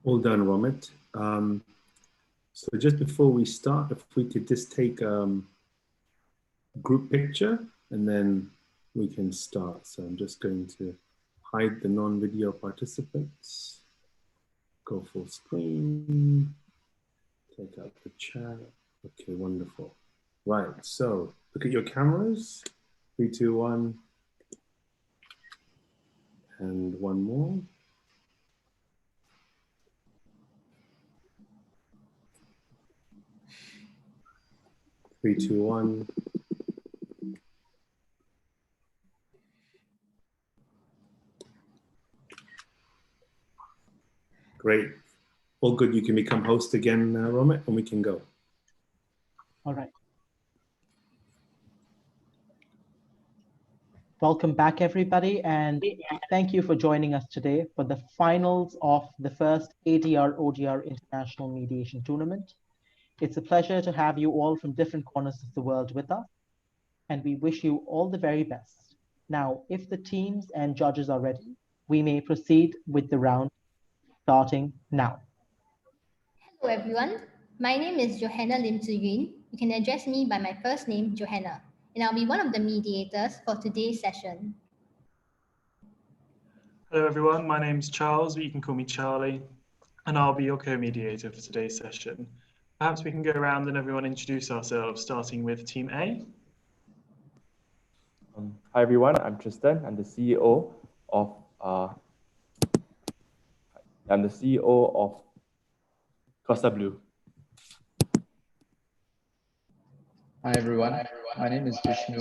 All done, Romit. So just before we start, if we could just take a group picture and then we can start. So I'm just going to hide the non-video participants, go full screen, take out the chat. Okay, wonderful. Right, so look at your cameras. 3, 2, 1. And one more. Three, two, one. Great. All good. You can become host again, Romit, and we can go. All right. Welcome back, everybody, and thank you for joining us today for the finals of the first ADR ODR International Mediation Tournament. It's a pleasure to have you all from different corners of the world with us, and we wish you all the very best. Now, if the teams and judges are ready, we may proceed with the round starting now. Hello, everyone. My name is Johanna Lim Tzu Yun. You can address me by my first name, Johanna, and I'll be one of the mediators for today's session. Hello, everyone. My name's Charles, but you can call me Charlie, and I'll be your co-mediator for today's session. Perhaps we can go around and everyone introduce ourselves, starting with Team A. Hi everyone, I'm Tristan. I'm the CEO of Costa Blue. Hi everyone, my name is Vishnu.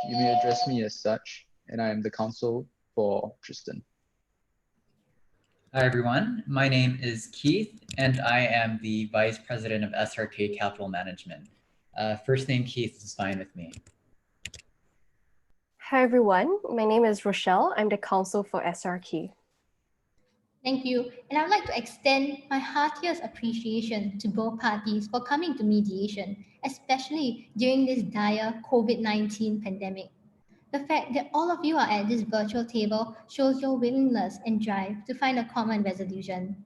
You may address me as such, and I am the counsel for Tristan. Hi everyone, my name is Keith, and I am the Vice President of SRK Capital Management. First name Keith is fine with me. Hi everyone, my name is Rochelle. I'm the counsel for SRK. Thank you, and I'd like to extend my heartiest appreciation to both parties for coming to mediation, especially during this dire COVID-19 pandemic. The fact that all of you are at this virtual table shows your willingness and drive to find a common resolution.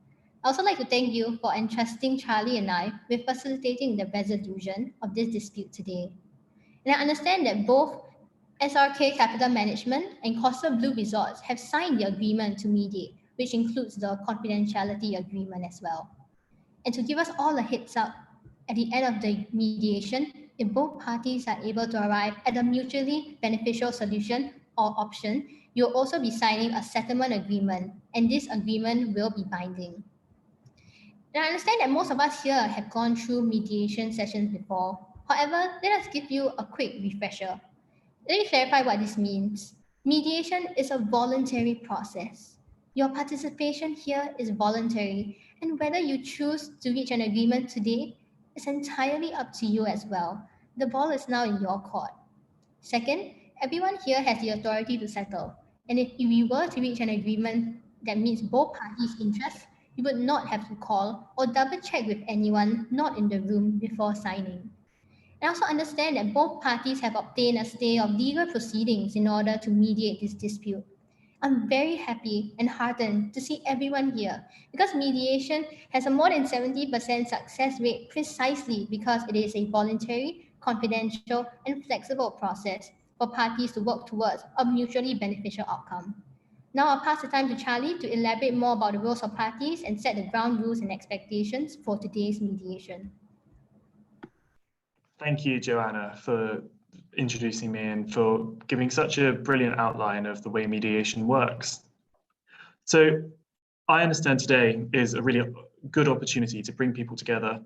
I'd also like to thank you for entrusting Charlie and I with facilitating the resolution of this dispute today. And I understand that both SRK Capital Management and Costa Blue Resorts have signed the agreement to mediate, which includes the confidentiality agreement as well. And to give us all a heads up, at the end of the mediation, if both parties are able to arrive at a mutually beneficial solution or option, you'll also be signing a settlement agreement, and this agreement will be binding. Now, I understand that most of us here have gone through mediation sessions before. However, let us give you a quick refresher. Let me clarify what this means. Mediation is a voluntary process. Your participation here is voluntary, and whether you choose to reach an agreement today is entirely up to you as well. The ball is now in your court. Second, everyone here has the authority to settle, and if we were to reach an agreement that meets both parties' interests, you would not have to call or double-check with anyone not in the room before signing. I also understand that both parties have obtained a stay of legal proceedings in order to mediate this dispute. I'm very happy and heartened to see everyone here because mediation has a more than 70% success rate precisely because it is a voluntary, confidential, and flexible process for parties to work towards a mutually beneficial outcome. Now I'll pass the time to Charlie to elaborate more about the roles of parties and set the ground rules and expectations for today's mediation. Thank you, Joanna, for introducing me and for giving such a brilliant outline of the way mediation works. So I understand today is a really good opportunity to bring people together.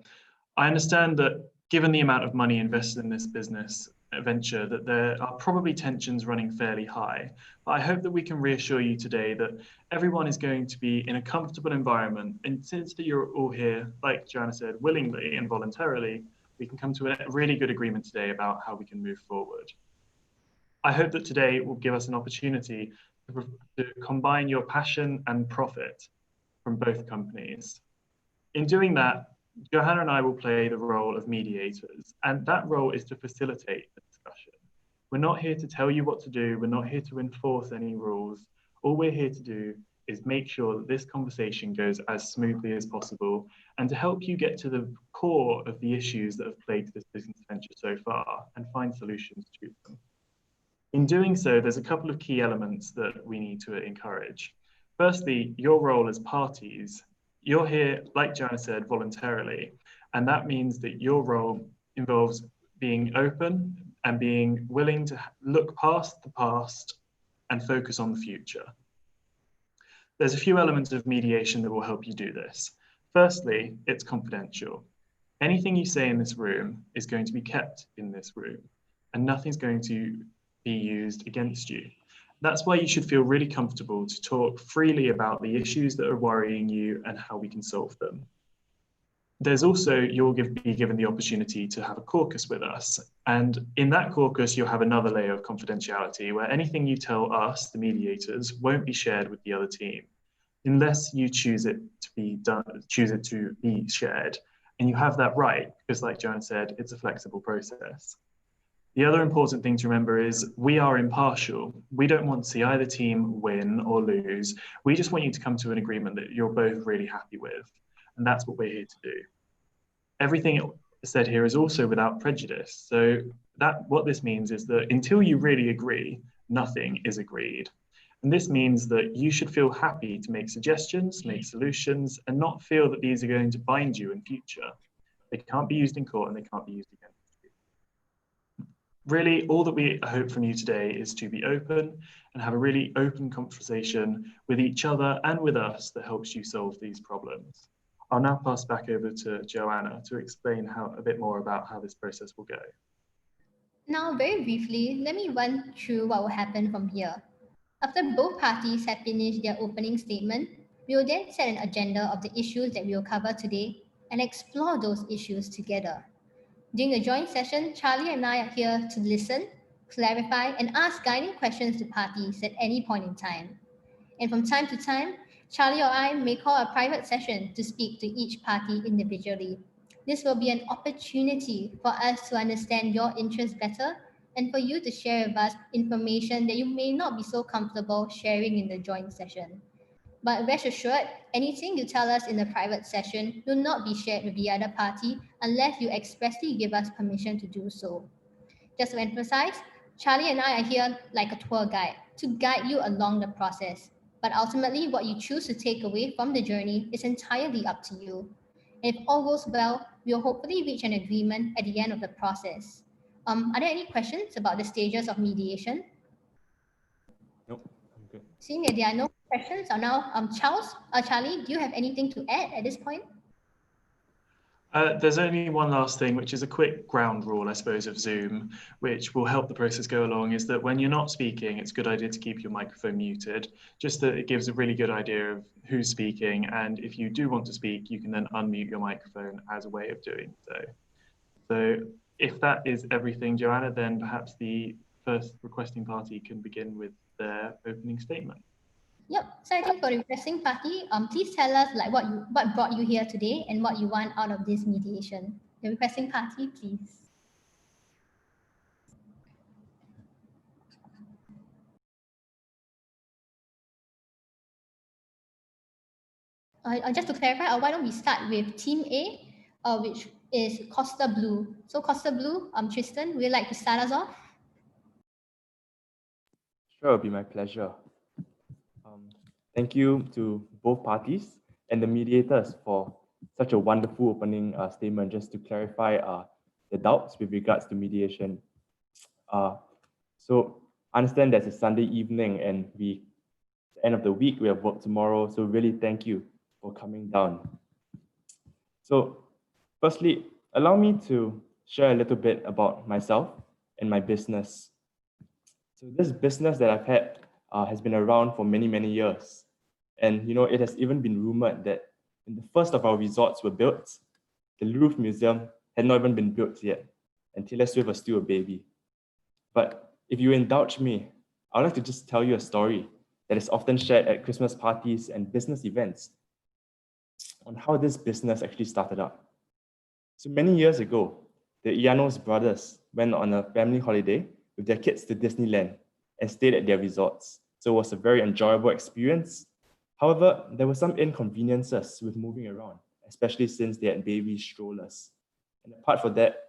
I understand that given the amount of money invested in this business venture, that there are probably tensions running fairly high. But I hope that we can reassure you today that everyone is going to be in a comfortable environment. And since that you're all here, like Joanna said, willingly and voluntarily, we can come to a really good agreement today about how we can move forward. I hope that today will give us an opportunity to combine your passion and profit from both companies. In doing that, Johanna and I will play the role of mediators, and that role is to facilitate the discussion. We're not here to tell you what to do. We're not here to enforce any rules. All we're here to do is make sure that this conversation goes as smoothly as possible and to help you get to the core of the issues that have plagued this business venture so far and find solutions to them. In doing so, there's a couple of key elements that we need to encourage. Firstly, your role as parties. You're here, like Joanna said, voluntarily, and that means that your role involves being open and being willing to look past the past and focus on the future. There's a few elements of mediation that will help you do this. Firstly, it's confidential. Anything you say in this room is going to be kept in this room, and nothing's going to be used against you. That's why you should feel really comfortable to talk freely about the issues that are worrying you and how we can solve them. There's also, you'll be given the opportunity to have a caucus with us. And in that caucus, you'll have another layer of confidentiality where anything you tell us, the mediators, won't be shared with the other team, unless you choose it to be shared. And you have that right, because like Joanna said, it's a flexible process. The other important thing to remember is we are impartial. We don't want to see either team win or lose. We just want you to come to an agreement that you're both really happy with. And that's what we're here to do. Everything said here is also without prejudice. So what this means is that until you really agree, nothing is agreed. And this means that you should feel happy to make suggestions, make solutions, and not feel that these are going to bind you in future. They can't be used in court and they can't be used against you. Really, all that we hope from you today is to be open and have a really open conversation with each other and with us that helps you solve these problems. I'll now pass back over to Joanna to explain a bit more about how this process will go. Now, very briefly, let me run through what will happen from here. After both parties have finished their opening statement, we will then set an agenda of the issues that we will cover today and explore those issues together. During the joint session, Charlie and I are here to listen, clarify, and ask guiding questions to parties at any point in time. And from time to time, Charlie or I may call a private session to speak to each party individually. This will be an opportunity for us to understand your interests better and for you to share with us information that you may not be so comfortable sharing in the joint session. But rest assured, anything you tell us in the private session will not be shared with the other party unless you expressly give us permission to do so. Just to emphasize, Charlie and I are here like a tour guide to guide you along the process. But ultimately, what you choose to take away from the journey is entirely up to you. And if all goes well, we'll hopefully reach an agreement at the end of the process. Are there any questions about the stages of mediation? Nope, I'm good. Seeing that there are no questions, now Charlie, do you have anything to add at this point? There's only one last thing, which is a quick ground rule, I suppose, of Zoom, which will help the process go along, is that when you're not speaking, it's a good idea to keep your microphone muted, just that it gives a really good idea of who's speaking. And if you do want to speak, you can then unmute your microphone as a way of doing so. So if that is everything, Joanna, then perhaps the first requesting party can begin with their opening statement. Yep. So I think for the requesting party, please tell us like what brought you here today and what you want out of this mediation. The requesting party, please. Just to clarify, why don't we start with Team A, which is Costa Blue. So Costa Blue, Tristan, would you like to start us off? Sure, it'll be my pleasure. Thank you to both parties and the mediators for such a wonderful opening statement, just to clarify the doubts with regards to mediation. So I understand there's a Sunday evening and at the end of the week, we have work tomorrow. So really thank you for coming down. So firstly, allow me to share a little bit about myself and my business. So this business that I've had has been around for many, many years. And it has even been rumored that when the first of our resorts were built, the Louvre Museum had not even been built yet, and Taylor Swift was still a baby. But if you indulge me, I would like to just tell you a story that is often shared at Christmas parties and business events on how this business actually started up. So many years ago, the Llanos brothers went on a family holiday with their kids to Disneyland and stayed at their resorts. So it was a very enjoyable experience. However, there were some inconveniences with moving around, especially since they had baby strollers. And apart from that,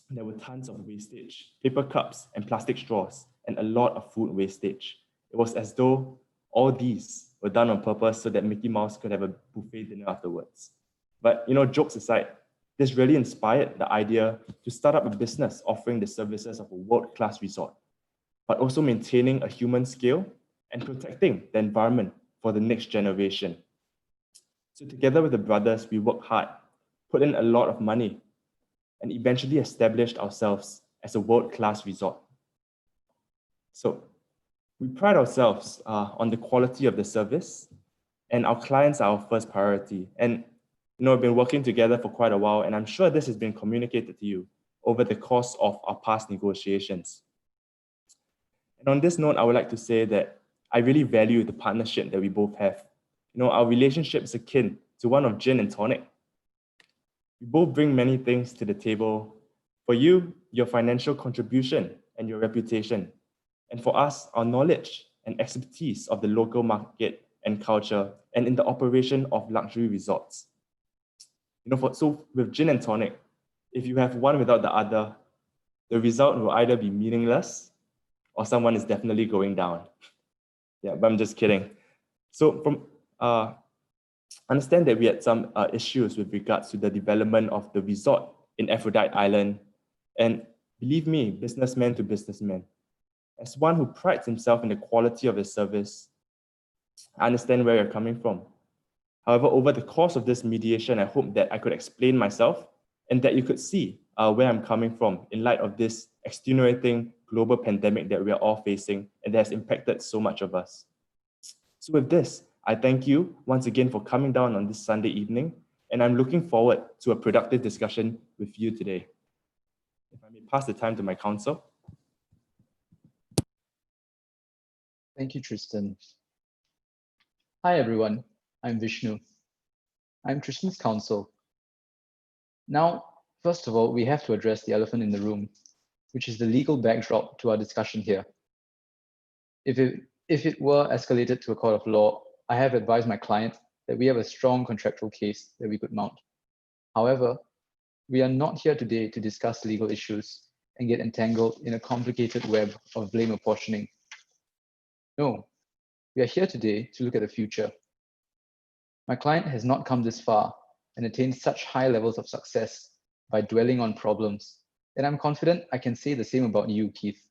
there were tons of wastage, paper cups and plastic straws, and a lot of food wastage. It was as though all these were done on purpose so that Mickey Mouse could have a buffet dinner afterwards. But jokes aside, this really inspired the idea to start up a business offering the services of a world-class resort, but also maintaining a human scale and protecting the environment for the next generation. So together with the brothers, we worked hard, put in a lot of money, and eventually established ourselves as a world-class resort. So we pride ourselves on the quality of the service, and our clients are our first priority. And we've been working together for quite a while, and I'm sure this has been communicated to you over the course of our past negotiations. And on this note, I would like to say that I really value the partnership that we both have. Our relationship is akin to one of gin and tonic. We both bring many things to the table. For you, your financial contribution and your reputation. And for us, our knowledge and expertise of the local market and culture and in the operation of luxury resorts. So with gin and tonic, if you have one without the other, the result will either be meaningless or someone is definitely going down. Yeah, but I'm just kidding. So understand that we had some issues with regards to the development of the resort in Aphrodite Island. And believe me, businessman to businessman, as one who prides himself in the quality of his service, I understand where you're coming from. However, over the course of this mediation, I hope that I could explain myself and that you could see where I'm coming from in light of this extenuating global pandemic that we are all facing and that has impacted so much of us. So with this, I thank you once again for coming down on this Sunday evening, and I'm looking forward to a productive discussion with you today. If I may pass the time to my counsel. Thank you, Tristan. Hi, everyone. I'm Vishnu. I'm Tristan's counsel. Now, first of all, we have to address the elephant in the room, which is the legal backdrop to our discussion here. If it were escalated to a court of law, I have advised my client that we have a strong contractual case that we could mount. However, we are not here today to discuss legal issues and get entangled in a complicated web of blame apportioning. No, we are here today to look at the future. My client has not come this far and attained such high levels of success by dwelling on problems, and I'm confident I can say the same about you, Keith.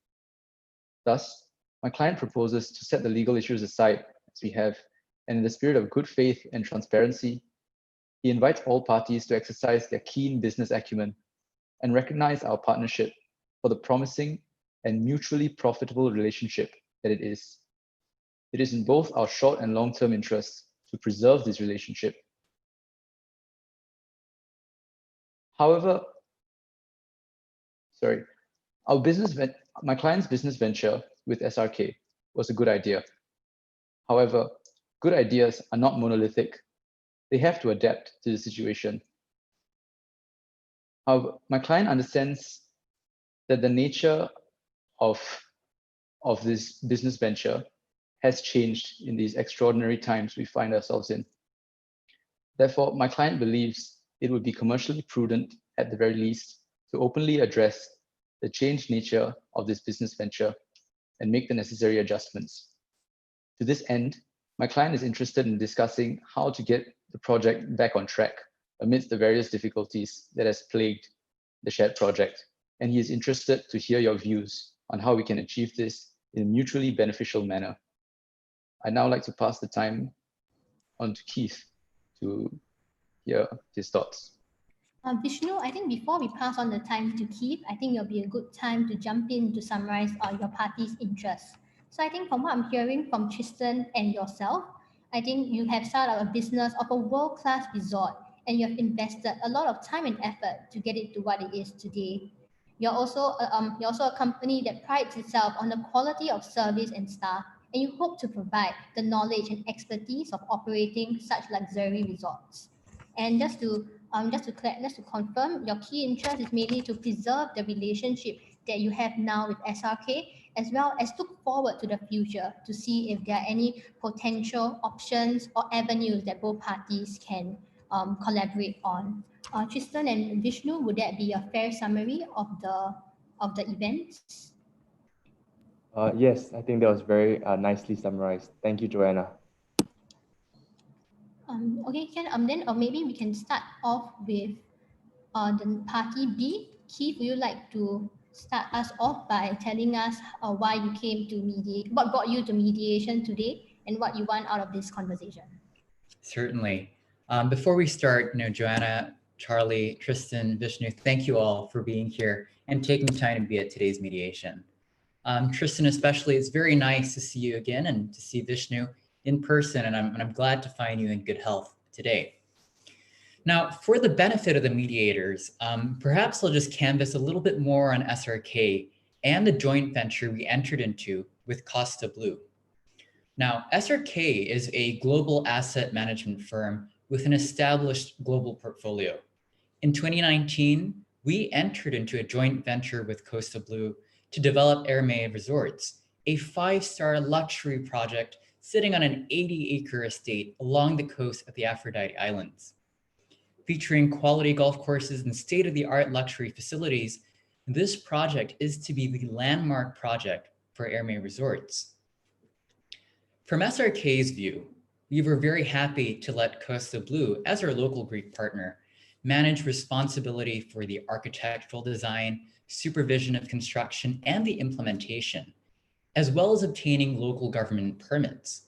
Thus, my client proposes to set the legal issues aside as we have, and in the spirit of good faith and transparency, he invites all parties to exercise their keen business acumen and recognize our partnership for the promising and mutually profitable relationship that it is. It is in both our short and long-term interests to preserve this relationship. However, my client's business venture with SRK was a good idea. However, good ideas are not monolithic. They have to adapt to the situation. However, my client understands that the nature of this business venture has changed in these extraordinary times we find ourselves in. Therefore, my client believes it would be commercially prudent, at the very least, to openly address the changed nature of this business venture and make the necessary adjustments. To this end, my client is interested in discussing how to get the project back on track amidst the various difficulties that has plagued the shared project. And he is interested to hear your views on how we can achieve this in a mutually beneficial manner. I'd now like to pass the time on to Keith to hear his thoughts. Vishnu, I think before we pass on the time to Keith, I think it'll be a good time to jump in to summarize your party's interests. So I think from what I'm hearing from Tristan and yourself, I think you have started a business of a world-class resort and you have invested a lot of time and effort to get it to what it is today. You're also a company that prides itself on the quality of service and staff, and you hope to provide the knowledge and expertise of operating such luxury resorts. And just to confirm, your key interest is mainly to preserve the relationship that you have now with SRK as well as look forward to the future to see if there are any potential options or avenues that both parties can collaborate on. Tristan and Vishnu, would that be a fair summary of the events? Yes, I think that was very nicely summarized. Thank you, Joanna. Okay, then maybe we can start off with the party B. Keith, would you like to start us off by telling us why you came to mediate, what brought you to mediation today, and what you want out of this conversation? Certainly. Before we start, Joanna, Charlie, Tristan, Vishnu, thank you all for being here and taking time to be at today's mediation. Tristan, especially, it's very nice to see you again and to see Vishnu in person, and I'm glad to find you in good health today. Now, for the benefit of the mediators, perhaps I'll just canvass a little bit more on SRK and the joint venture we entered into with Costa Blue. Now, SRK is a global asset management firm with an established global portfolio. In 2019, we entered into a joint venture with Costa Blue to develop Hermé Resorts, a 5-star luxury project sitting on an 80-acre estate along the coast of the Aphrodite Islands. Featuring quality golf courses and state-of-the-art luxury facilities, this project is to be the landmark project for Hermé Resorts. From SRK's view, we were very happy to let Costa Blue, as our local Greek partner, manage responsibility for the architectural design, supervision of construction, and the implementation, as well as obtaining local government permits.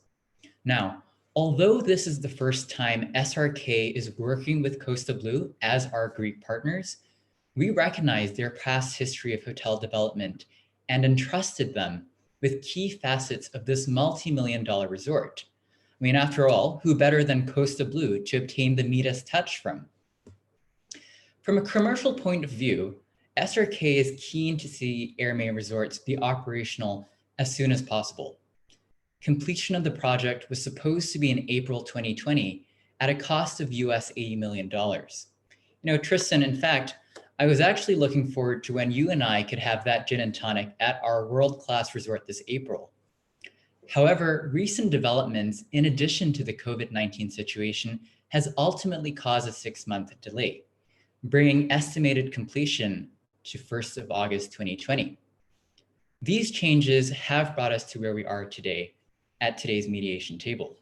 Now, although this is the first time SRK is working with Costa Blue as our Greek partners, we recognize their past history of hotel development and entrusted them with key facets of this multi-million-dollar resort. I mean, after all, who better than Costa Blue to obtain the Midas touch from? From a commercial point of view, SRK is keen to see Hermé Resorts be operational as soon as possible. Completion of the project was supposed to be in April 2020 at a cost of US $80 million. Tristan, in fact, I was actually looking forward to when you and I could have that gin and tonic at our world-class resort this April. However, recent developments, in addition to the COVID-19 situation, has ultimately caused a 6-month delay, bringing estimated completion to 1st of August 2020. These changes have brought us to where we are today at today's mediation table.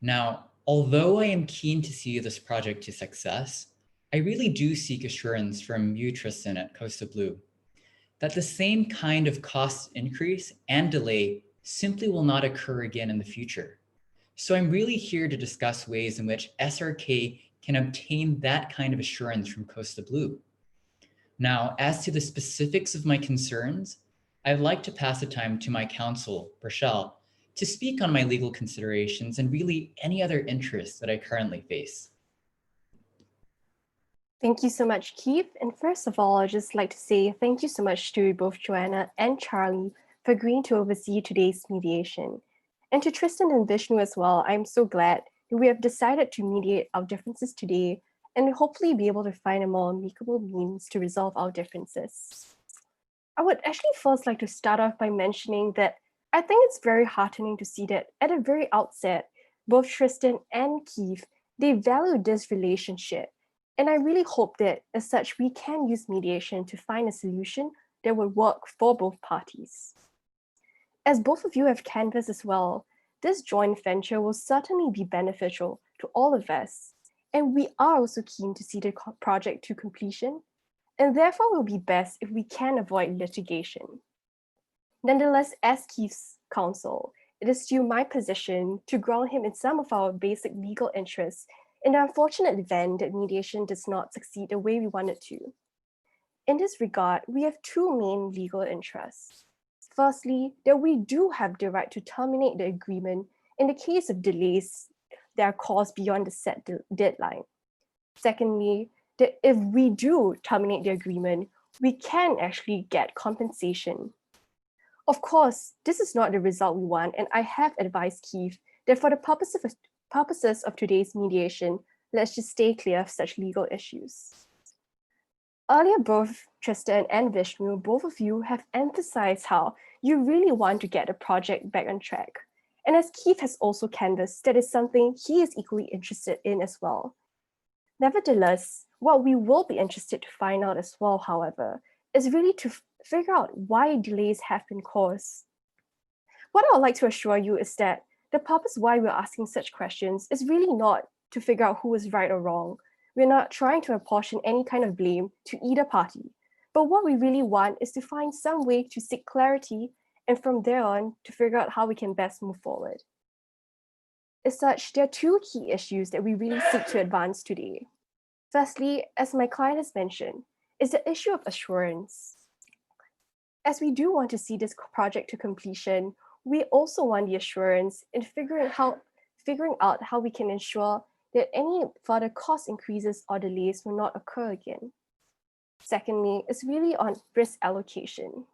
Now, although I am keen to see this project to success, I really do seek assurance from you, Tristan, at Costa Blue, that the same kind of cost increase and delay simply will not occur again in the future. So I'm really here to discuss ways in which SRK can obtain that kind of assurance from Costa Blue. Now, as to the specifics of my concerns, I'd like to pass the time to my counsel, Rochelle, to speak on my legal considerations and really any other interests that I currently face. Thank you so much, Keith. And first of all, I'd just like to say thank you so much to both Joanna and Charlie for agreeing to oversee today's mediation. And to Tristan and Vishnu as well, I'm so glad that we have decided to mediate our differences today and hopefully be able to find a more amicable means to resolve our differences. I would actually first like to start off by mentioning that I think it's very heartening to see that at the very outset, both Tristan and Keith, they value this relationship. And I really hope that as such, we can use mediation to find a solution that will work for both parties. As both of you have canvassed as well, this joint venture will certainly be beneficial to all of us. And we are also keen to see the project to completion, and therefore will be best if we can avoid litigation. Nonetheless, as Keith's counsel, it is still my position to ground him in some of our basic legal interests in the unfortunate event that mediation does not succeed the way we want it to. In this regard, we have two main legal interests. Firstly, that we do have the right to terminate the agreement in the case of delays that are caused beyond the set deadline. Secondly, that if we do terminate the agreement, we can actually get compensation. Of course, this is not the result we want, and I have advised Keith that for the purposes of today's mediation, let's just stay clear of such legal issues. Earlier, both Tristan and Vishnu, both of you have emphasized how you really want to get the project back on track. And as Keith has also canvassed, that is something he is equally interested in as well. Nevertheless, what we will be interested to find out as well, however, is really to figure out why delays have been caused. What I would like to assure you is that the purpose why we're asking such questions is really not to figure out who is right or wrong. We're not trying to apportion any kind of blame to either party. But what we really want is to find some way to seek clarity and from there on to figure out how we can best move forward. As such, there are two key issues that we really seek to advance today. Firstly, as my client has mentioned, is the issue of assurance. As we do want to see this project to completion, we also want the assurance in figuring out how we can ensure that any further cost increases or delays will not occur again. Secondly, it's really on risk allocation.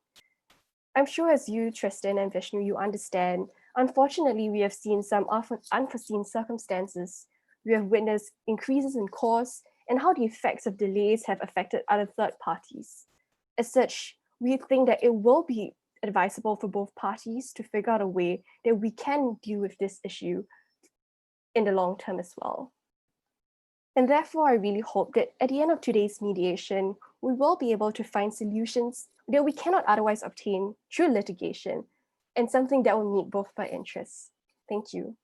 I'm sure as you, Tristan and Vishnu, you understand, unfortunately, we have seen some often unforeseen circumstances. We have witnessed increases in costs and how the effects of delays have affected other third parties. As such, we think that it will be advisable for both parties to figure out a way that we can deal with this issue in the long term as well. And therefore, I really hope that at the end of today's mediation, we will be able to find solutions that we cannot otherwise obtain through litigation and something that will meet both our interests. Thank you.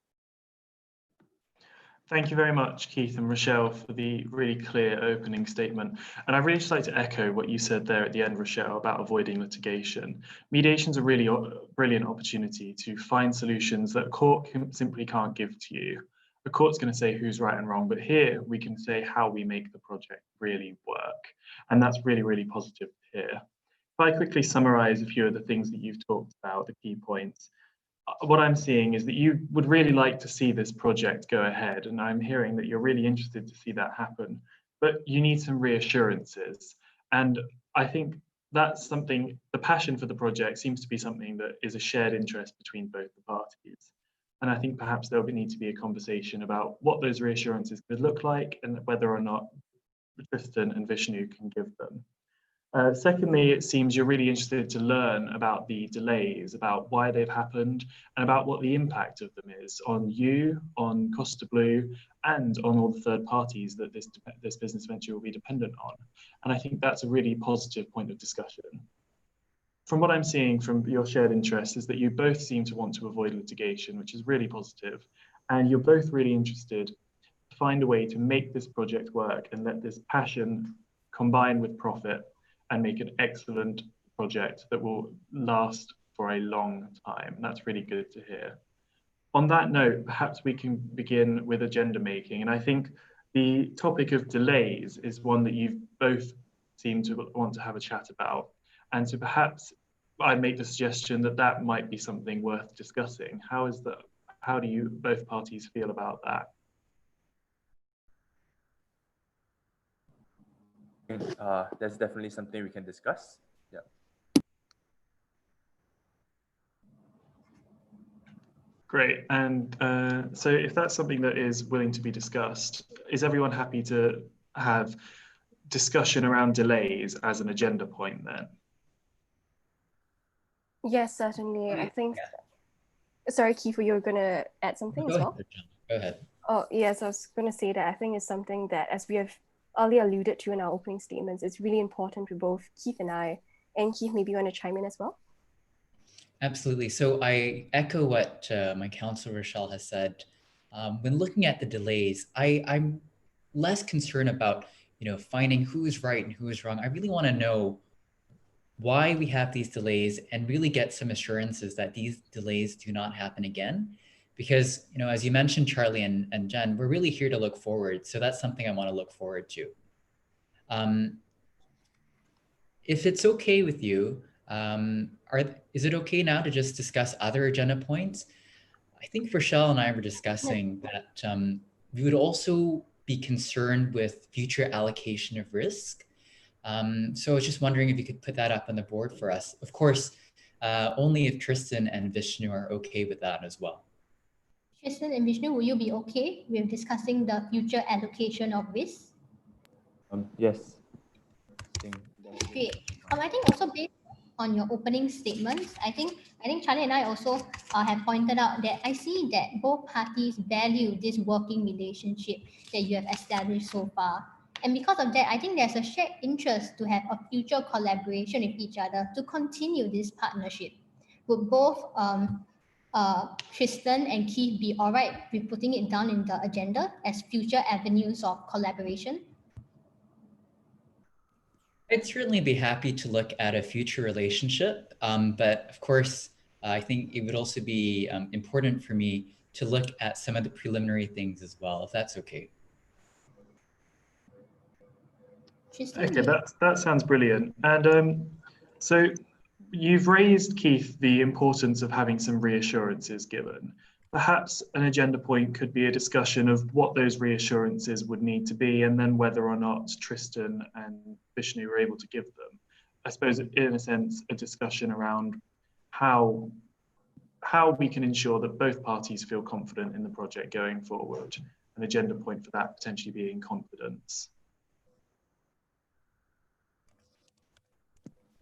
Thank you very much, Keith and Rochelle, for the really clear opening statement. And I'd really just like to echo what you said there at the end, Rochelle, about avoiding litigation. Mediation is a really brilliant opportunity to find solutions that a court simply can't give to you. The court's going to say who's right and wrong, but here we can say how we make the project really work. And that's really, really positive to hear. If I quickly summarize a few of the things that you've talked about, the key points, what I'm seeing is that you would really like to see this project go ahead, and I'm hearing that you're really interested to see that happen, but you need some reassurances. And I think that's something, the passion for the project seems to be something that is a shared interest between both the parties. And I think perhaps there'll need to be a conversation about what those reassurances could look like and whether or not Tristan and Vishnu can give them. Secondly, it seems you're really interested to learn about the delays, about why they've happened, and about what the impact of them is on you, on Costa Blue, and on all the third parties that this business venture will be dependent on. And I think that's a really positive point of discussion. From what I'm seeing from your shared interests is that you both seem to want to avoid litigation, which is really positive, and you're both really interested to find a way to make this project work and let this passion combine with profit and make an excellent project that will last for a long time. And that's really good to hear. On that note, perhaps we can begin with agenda making. And I think the topic of delays is one that you've both seemed to want to have a chat about. And so perhaps I'd make the suggestion that that might be something worth discussing. How do you both parties feel about that? That's definitely something we can discuss. Yeah. Great. And so if that's something that is willing to be discussed, is everyone happy to have discussion around delays as an agenda point then? Yes, certainly. I think, sorry, Keith, you were going to add something as well? Go ahead. Oh, yes, I was going to say that I think it's something that, as we have earlier alluded to in our opening statements, it's really important to both Keith and I. And Keith, maybe you want to chime in as well? Absolutely. So I echo what my counsel Rochelle has said. When looking at the delays, I'm less concerned about finding who is right and who is wrong. I really want to know why we have these delays and really get some assurances that these delays do not happen again. Because, as you mentioned, Charlie and Jen, we're really here to look forward. So that's something I want to look forward to. If it's okay with you, is it okay now to just discuss other agenda points? I think Rochelle and I were discussing that we would also be concerned with future allocation of risk. So I was just wondering if you could put that up on the board for us. Of course, only if Tristan and Vishnu are okay with that as well. Tristan and Vishnu, will you be okay with discussing the future allocation of risk? Yes. I Great. I think also based on your opening statements, I think Charlie and I also have pointed out that I see that both parties value this working relationship that you have established so far. And because of that, I think there's a shared interest to have a future collaboration with each other to continue this partnership. Would both Tristan and Keith be all right with putting it down in the agenda as future avenues of collaboration? I'd certainly be happy to look at a future relationship, but of course, I think it would also be important for me to look at some of the preliminary things as well, if that's okay. Okay, that sounds brilliant. And so you've raised, Keith, the importance of having some reassurances given. Perhaps an agenda point could be a discussion of what those reassurances would need to be, and then whether or not Tristan and Vishnu were able to give them. I suppose, in a sense, a discussion around how we can ensure that both parties feel confident in the project going forward. An agenda point for that potentially being confidence.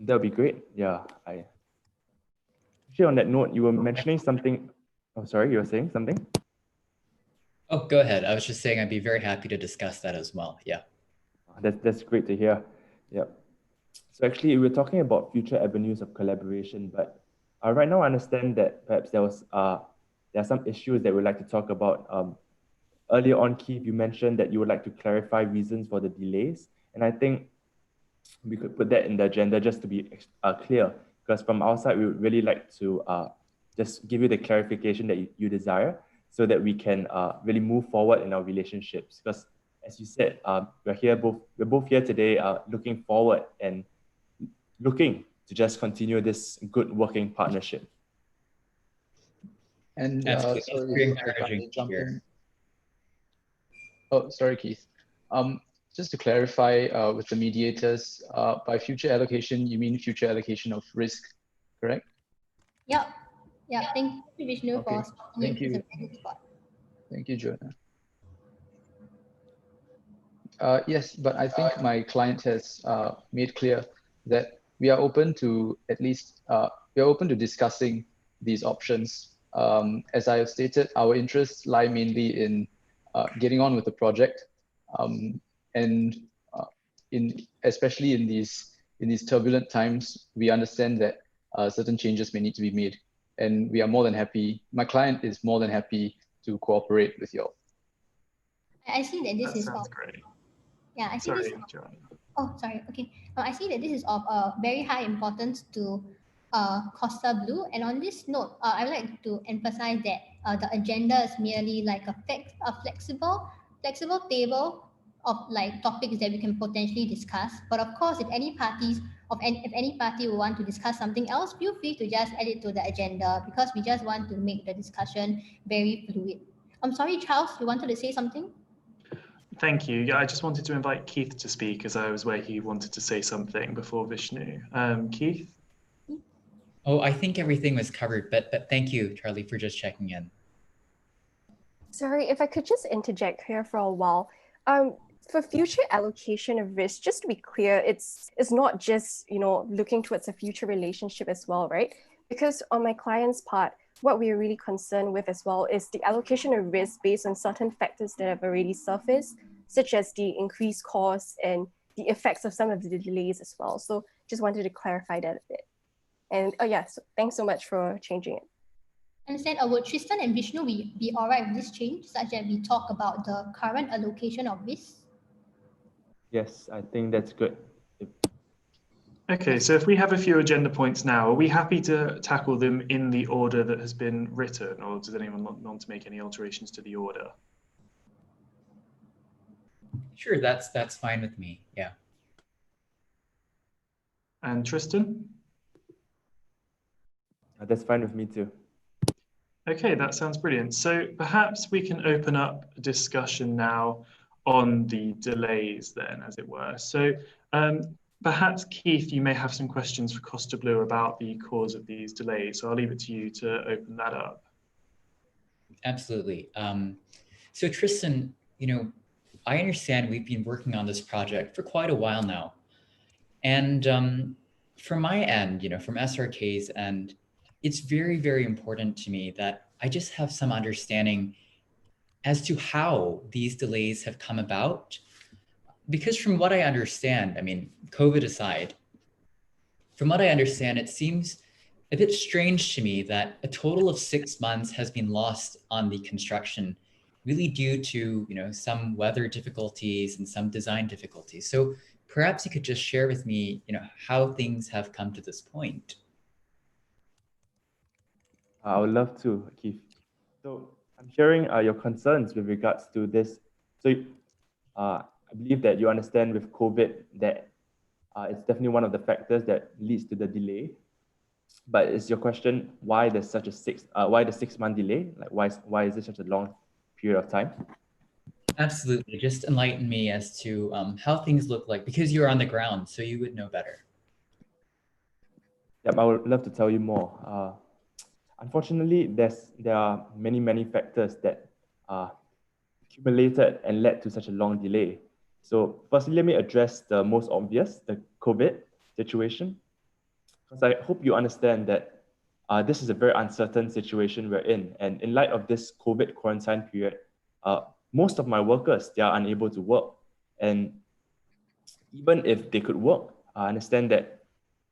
That would be great. Yeah. Actually, on that note, you were mentioning something. Oh, sorry, you were saying something? Oh, go ahead. I was just saying I'd be very happy to discuss that as well. Yeah. That's great to hear. Yeah. So actually, we were talking about future avenues of collaboration, but right now I understand that perhaps there are some issues that we'd like to talk about. Earlier on, Keith, you mentioned that you would like to clarify reasons for the delays, and I think we could put that in the agenda just to be clear, because from our side, we would really like to just give you the clarification that you desire, so that we can really move forward in our relationships. Because as you said, we're both here today looking forward and looking to just continue this good working partnership. And Absolutely. sorry, Very if I encouraging may to jump hear. in. Oh, sorry, Keith. Just to clarify with the mediators, by future allocation, you mean future allocation of risk, correct? Yep. Yeah. Thank you, Vishnu, Okay. for speaking Thank it to you. the very spot. Thank you, Joanna. Yes, but I think my client has made clear that we are open to we are open to discussing these options. As I have stated, our interests lie mainly in getting on with the project, and especially in these turbulent times, we understand that certain changes may need to be made, and we are more than happy. My client is more than happy to cooperate with you all. I see that this is Sounds of, great. yeah, I see Sorry, this. Joanna. Oh, sorry. Okay. I see that this is of very high importance to Costa Blue. And on this note, I would like to emphasize that the agenda is merely like a flexible table of like topics that we can potentially discuss. But of course, if any party will want to discuss something else, feel free to just add it to the agenda, because we just want to make the discussion very fluid. I'm sorry, Charles, you wanted to say something? Thank you. Yeah, I just wanted to invite Keith to speak, as I was where he wanted to say something before Vishnu. Keith? Oh, I think everything was covered, but thank you, Charlie, for just checking in. Sorry, if I could just interject here for a while. For future allocation of risk, just to be clear, it's not just, looking towards a future relationship as well, right? Because on my client's part, what we are really concerned with as well is the allocation of risk based on certain factors that have already surfaced, such as the increased costs and the effects of some of the delays as well. So just wanted to clarify that a bit. And so thanks so much for changing it. Understand. Would Tristan and Vishnu be all right with this change, such that we talk about the current allocation of risk? Yes, I think that's good. Okay, so if we have a few agenda points now, are we happy to tackle them in the order that has been written, or does anyone want to make any alterations to the order? Sure, that's fine with me. Yeah. And Tristan? That's fine with me too. Okay, that sounds brilliant. So perhaps we can open up a discussion now on the delays then, as it were. So perhaps, Keith, you may have some questions for Costa Blue about the cause of these delays. So I'll leave it to you to open that up. Absolutely. So Tristan, I understand we've been working on this project for quite a while now. And from my end, from SRK's end, it's very, very important to me that I just have some understanding as to how these delays have come about. Because from what I understand, I mean, COVID aside, from what I understand, it seems a bit strange to me that a total of 6 months has been lost on the construction, really due to some weather difficulties and some design difficulties. So perhaps you could just share with me how things have come to this point. I would love to, Keith. So I'm sharing your concerns with regards to this. So I believe that you understand with COVID that it's definitely one of the factors that leads to the delay. But is your question why there's such a why the 6 month delay? Like why is it such a long period of time? Absolutely. Just enlighten me as to how things look like, because you're on the ground, so you would know better. Yep, I would love to tell you more. Unfortunately, there are many factors that accumulated and led to such a long delay. So firstly, let me address the most obvious, the COVID situation. Because I hope you understand that this is a very uncertain situation we're in. And in light of this COVID quarantine period, most of my workers, they are unable to work. And even if they could work, I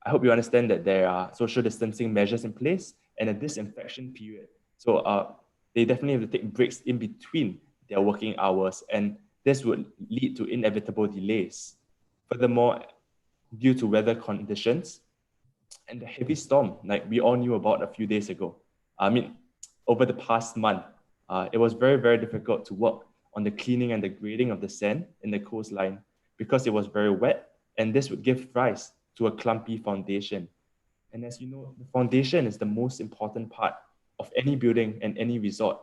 hope you understand that there are social distancing measures in place and a disinfection period. So they definitely have to take breaks in between their working hours, and this would lead to inevitable delays. Furthermore, due to weather conditions and the heavy storm, like we all knew about a few days ago, over the past month, it was very difficult to work on the cleaning and the grading of the sand in the coastline because it was very wet, and this would give rise to a clumpy foundation. And as you know, the foundation is the most important part of any building and any resort.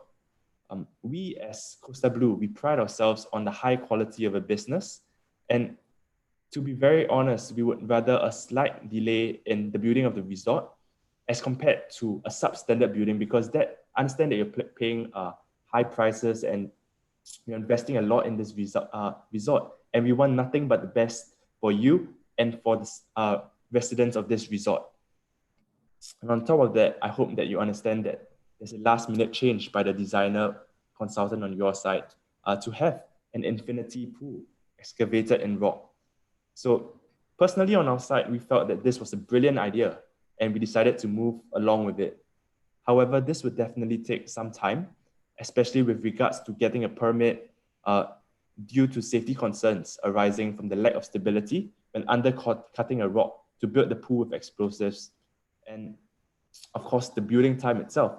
We as Costa Blue, we pride ourselves on the high quality of a business. And to be very honest, we would rather a slight delay in the building of the resort as compared to a substandard building, because understand that you're paying high prices and you're investing a lot in this resort, and we want nothing but the best for you and for the residents of this resort. And on top of that, I hope that you understand that there's a last minute change by the designer consultant on your side to have an infinity pool excavated in rock. So personally on our side, we felt that this was a brilliant idea and we decided to move along with it. However, this would definitely take some time, especially with regards to getting a permit due to safety concerns arising from the lack of stability when undercutting a rock to build the pool with explosives. And of course, the building time itself,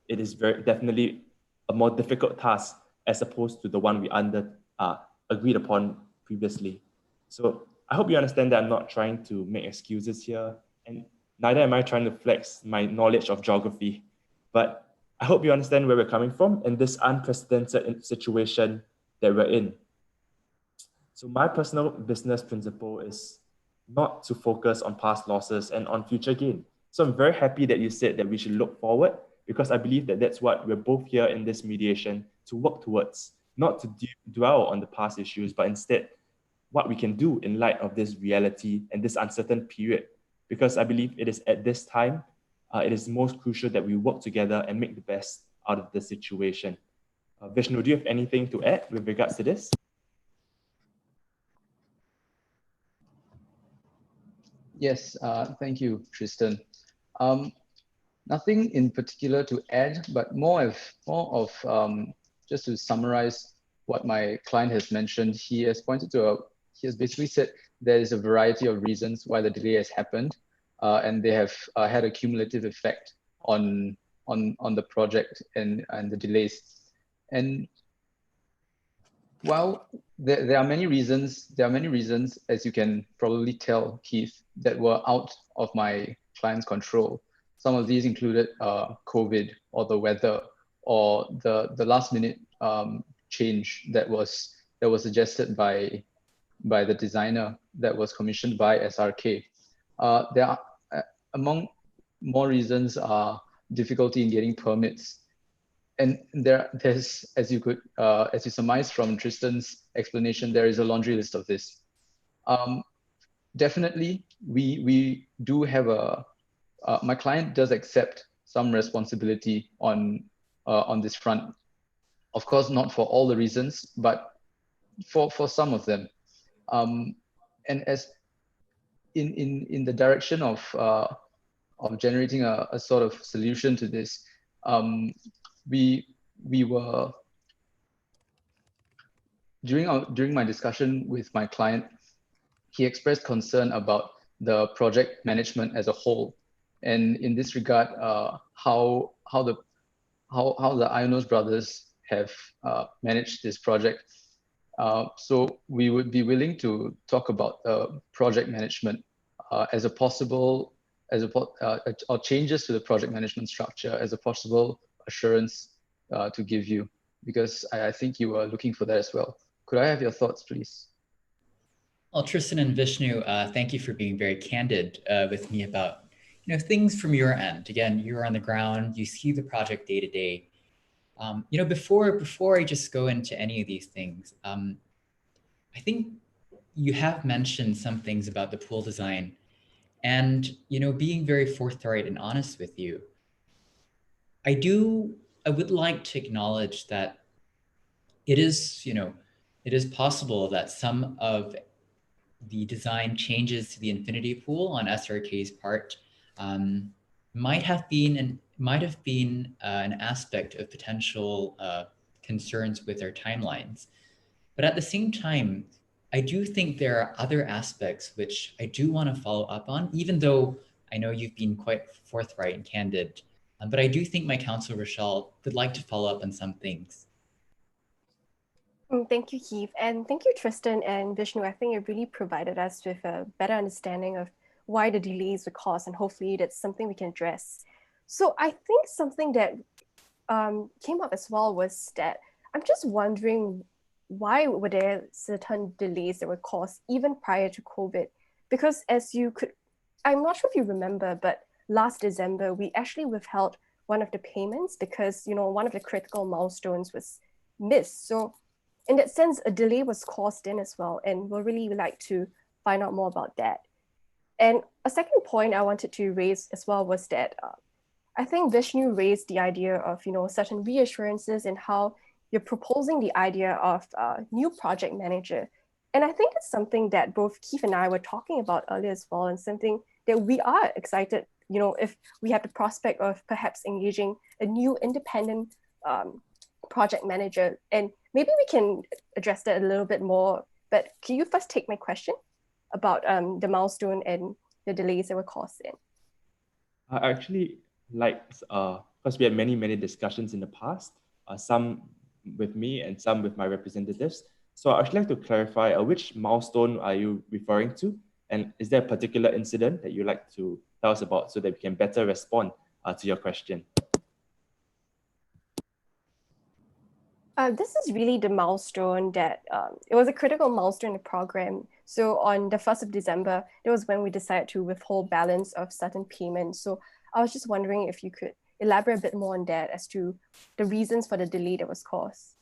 it is definitely a more difficult task as opposed to the one we agreed upon previously. So I hope you understand that I'm not trying to make excuses here, and neither am I trying to flex my knowledge of geography. But I hope you understand where we're coming from in this unprecedented situation that we're in. So my personal business principle is not to focus on past losses and on future gain. So I'm very happy that you said that we should look forward, because I believe that that's what we're both here in this mediation to work towards, not to dwell on the past issues, but instead what we can do in light of this reality and this uncertain period. Because I believe it is at this time, it is most crucial that we work together and make the best out of the situation. Vishnu, do you have anything to add with regards to this? Yes, thank you, Tristan. Nothing in particular to add, but more of just to summarize what my client has mentioned. He has basically said there is a variety of reasons why the delay has happened, and they have had a cumulative effect on the project and the delays. And while there are many reasons, as you can probably tell, Keith, that were out of my client's control. Some of these included COVID, or the weather, or the last minute change that was suggested by the designer that was commissioned by SRK. There are, among more reasons, are difficulty in getting permits. And there's, as you surmise from Tristan's explanation, there is a laundry list of this. definitely, we do have my client does accept some responsibility on this front. Of course, not for all the reasons, but for some of them. And as in the direction of generating a sort of solution to this, we were during my discussion with my client, he expressed concern about the project management as a whole, and in this regard, how the Ionos brothers have managed this project. So we would be willing to talk about project management as a possible, or changes to the project management structure as a possible assurance to give you, because I think you are looking for that as well. Could I have your thoughts, please? Well, Tristan and Vishnu, thank you for being very candid with me about things from your end. Again, you're on the ground, you see the project day to day. Before I just go into any of these things, I think you have mentioned some things about the pool design, and being very forthright and honest with you. I would like to acknowledge that it is possible that some of the design changes to the infinity pool on SRK's part might have been an aspect of potential concerns with our timelines. But at the same time, I do think there are other aspects which I do want to follow up on, even though I know you've been quite forthright and candid. But I do think my counsel, Rochelle, would like to follow up on some things. Thank you, Keith. And thank you, Tristan and Vishnu. I think it really provided us with a better understanding of why the delays were caused, and hopefully that's something we can address. So I think something that came up as well was that I'm just wondering, why were there certain delays that were caused even prior to COVID? Because I'm not sure if you remember, but last December, we actually withheld one of the payments because, one of the critical milestones was missed. So in that sense, a delay was caused in as well, and we'll really like to find out more about that. And a second point I wanted to raise as well was that I think Vishnu raised the idea of, certain reassurances and how you're proposing the idea of a new project manager. And I think it's something that both Keith and I were talking about earlier as well, and something that we are excited, if we have the prospect of perhaps engaging a new independent project manager. And maybe we can address that a little bit more, but can you first take my question about the milestone and the delays that were caused in? I actually because we had many discussions in the past, some with me and some with my representatives. So I'd actually like to clarify which milestone are you referring to? And is there a particular incident that you'd like to tell us about so that we can better respond to your question? This is really the milestone that, it was a critical milestone in the program. So on the 1st of December, that was when we decided to withhold balance of certain payments. So I was just wondering if you could elaborate a bit more on that as to the reasons for the delay that was caused.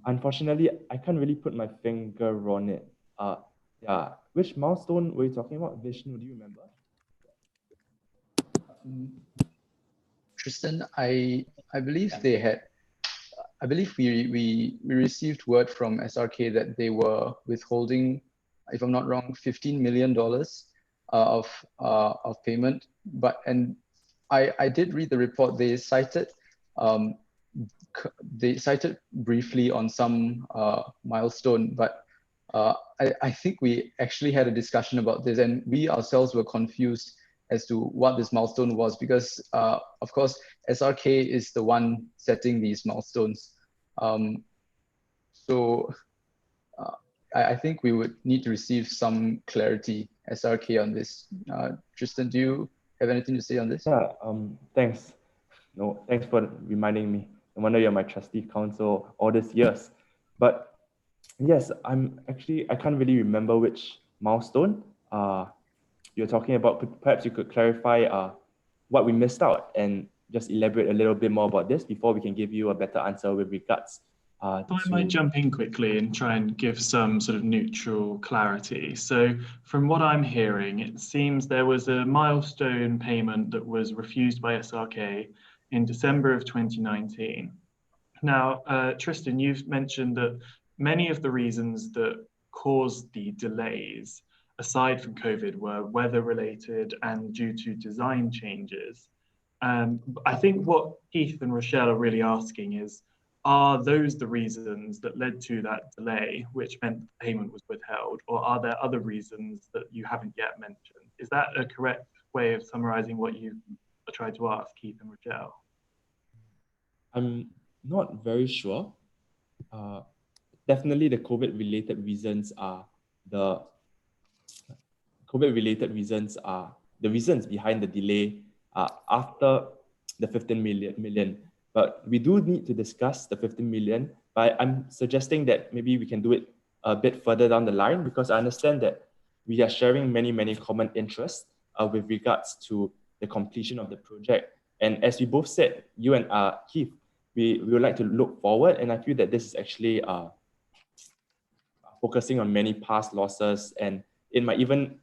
Unfortunately, I can't really put my finger on it. Yeah, which milestone were you talking about, Vishnu? Do you remember? Tristan, I believe they had. I believe we received word from SRK that they were withholding, if I'm not wrong, $15 million of payment. And I did read the report. They cited briefly on some milestone, but I think we actually had a discussion about this, and we ourselves were confused as to what this milestone was, because of course SRK is the one setting these milestones. So I think we would need to receive some clarity, SRK, on this. Tristan, do you have anything to say on this? Yeah, thanks. No, thanks for reminding me. No wonder you're my trustee counsel all these years. But yes, I can't really remember which milestone you're talking about. Perhaps you could clarify what we missed out and just elaborate a little bit more about this before we can give you a better answer with regards So I might jump in quickly and try and give some sort of neutral clarity. So from what I'm hearing, it seems there was a milestone payment that was refused by SRK in December of 2019. Now, Tristan, you've mentioned that many of the reasons that caused the delays, aside from COVID, were weather-related and due to design changes. I think what Keith and Rochelle are really asking is, are those the reasons that led to that delay, which meant the payment was withheld, or are there other reasons that you haven't yet mentioned? Is that a correct way of summarizing what you tried to ask, Keith and Rochelle? I'm not very sure. Definitely the COVID-related reasons are the reasons behind the delay after the 15 million. But we do need to discuss the 15 million, but I'm suggesting that maybe we can do it a bit further down the line, because I understand that we are sharing many common interests with regards to the completion of the project. And as we both said, you and Keith, we would like to look forward, and I feel that this is actually focusing on many past losses, and it might even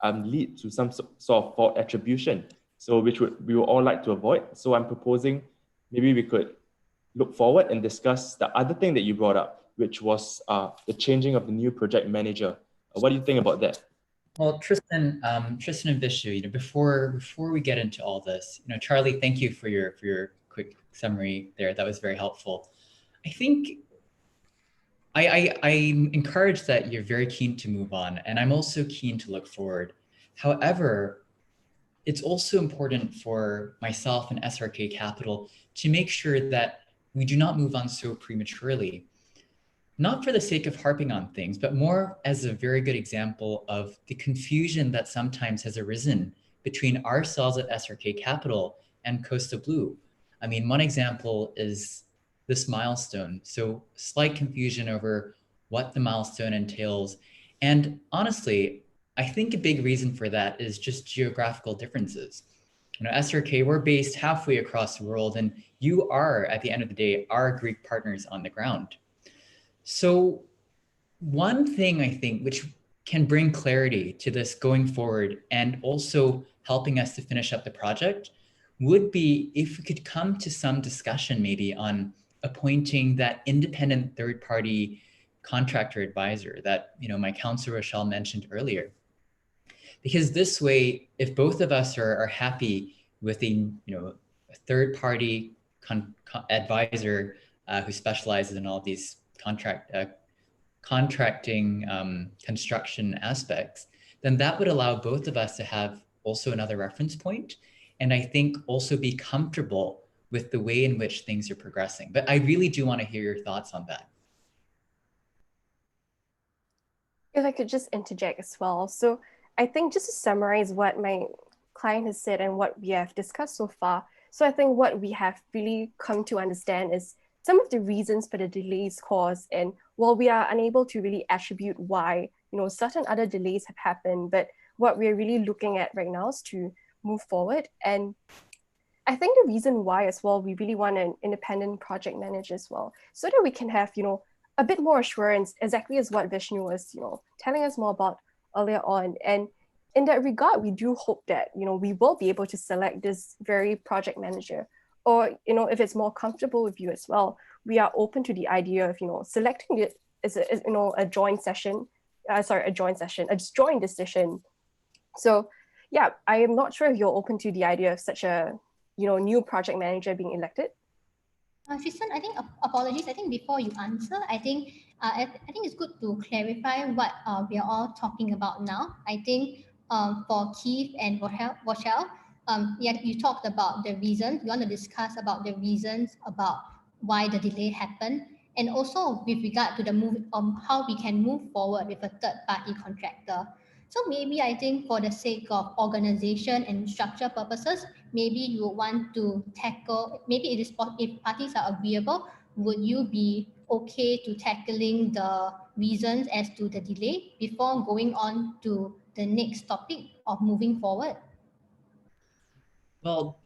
lead to some sort of fault attribution, so we would all like to avoid. So I'm proposing maybe we could look forward and discuss the other thing that you brought up, which was the changing of the new project manager. What do you think about that? Well, Tristan and Vishnu, before we get into all this, Charlie, thank you for your quick summary there. That was very helpful. I think I'm encouraged that you're very keen to move on, and I'm also keen to look forward. However, it's also important for myself and SRK Capital to make sure that we do not move on so prematurely, not for the sake of harping on things, but more as a very good example of the confusion that sometimes has arisen between ourselves at SRK Capital and Costa Blue. I mean, one example is this milestone. So slight confusion over what the milestone entails. And honestly, I think a big reason for that is just geographical differences. SRK, we're based halfway across the world, and you are, at the end of the day, our Greek partners on the ground. So one thing I think which can bring clarity to this going forward, and also helping us to finish up the project, would be if we could come to some discussion maybe on appointing that independent third-party contractor advisor that my counsel Rochelle mentioned earlier. Because this way, if both of us are happy with a third-party advisor who specializes in all these contracting construction aspects, then that would allow both of us to have also another reference point, and I think also be comfortable with the way in which things are progressing. But I really do want to hear your thoughts on that. If I could just interject as well. So I think just to summarize what my client has said and what we have discussed so far. So I think what we have really come to understand is some of the reasons for the delays caused. And while we are unable to really attribute why, certain other delays have happened, but what we're really looking at right now is to move forward. And I think the reason why as well, we really want an independent project manager as well, so that we can have, a bit more assurance, exactly as what Vishnu was, telling us more about earlier on. And in that regard, we do hope that, we will be able to select this very project manager, or, if it's more comfortable with you as well, we are open to the idea of, selecting it as a joint decision. So yeah, I am not sure if you're open to the idea of such a, new project manager being elected. Tristan, I think apologies. I think before you answer, I think it's good to clarify what we are all talking about now. I think for Keith and Rochelle, you talked about the reasons. We want to discuss about the reasons about why the delay happened, and also with regard to the how we can move forward with a third-party contractor. So maybe I think for the sake of organization and structure purposes, maybe you want to tackle, maybe it is, if parties are agreeable, would you be okay to tackling the reasons as to the delay before going on to the next topic of moving forward? Well,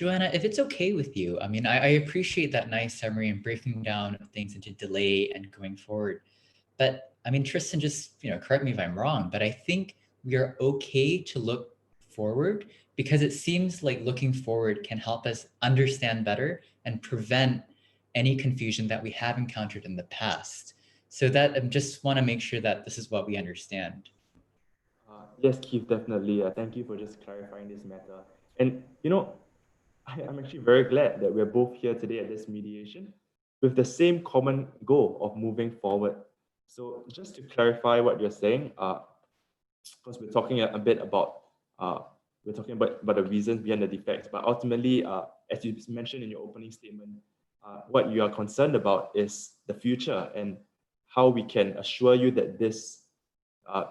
Joanna, if it's okay with you, I mean, I appreciate that nice summary and breaking down of things into delay and going forward. But I mean, Tristan, just, correct me if I'm wrong, but I think we are okay to look forward because it seems like looking forward can help us understand better and prevent any confusion that we have encountered in the past. So that I just want to make sure that this is what we understand. Yes, Keith, definitely. Thank you for just clarifying this matter. And, I'm actually very glad that we're both here today at this mediation with the same common goal of moving forward. So just to clarify what you're saying, because we're talking a bit about, we're talking about the reasons behind the defects, but ultimately, as you mentioned in your opening statement, what you are concerned about is the future and how we can assure you that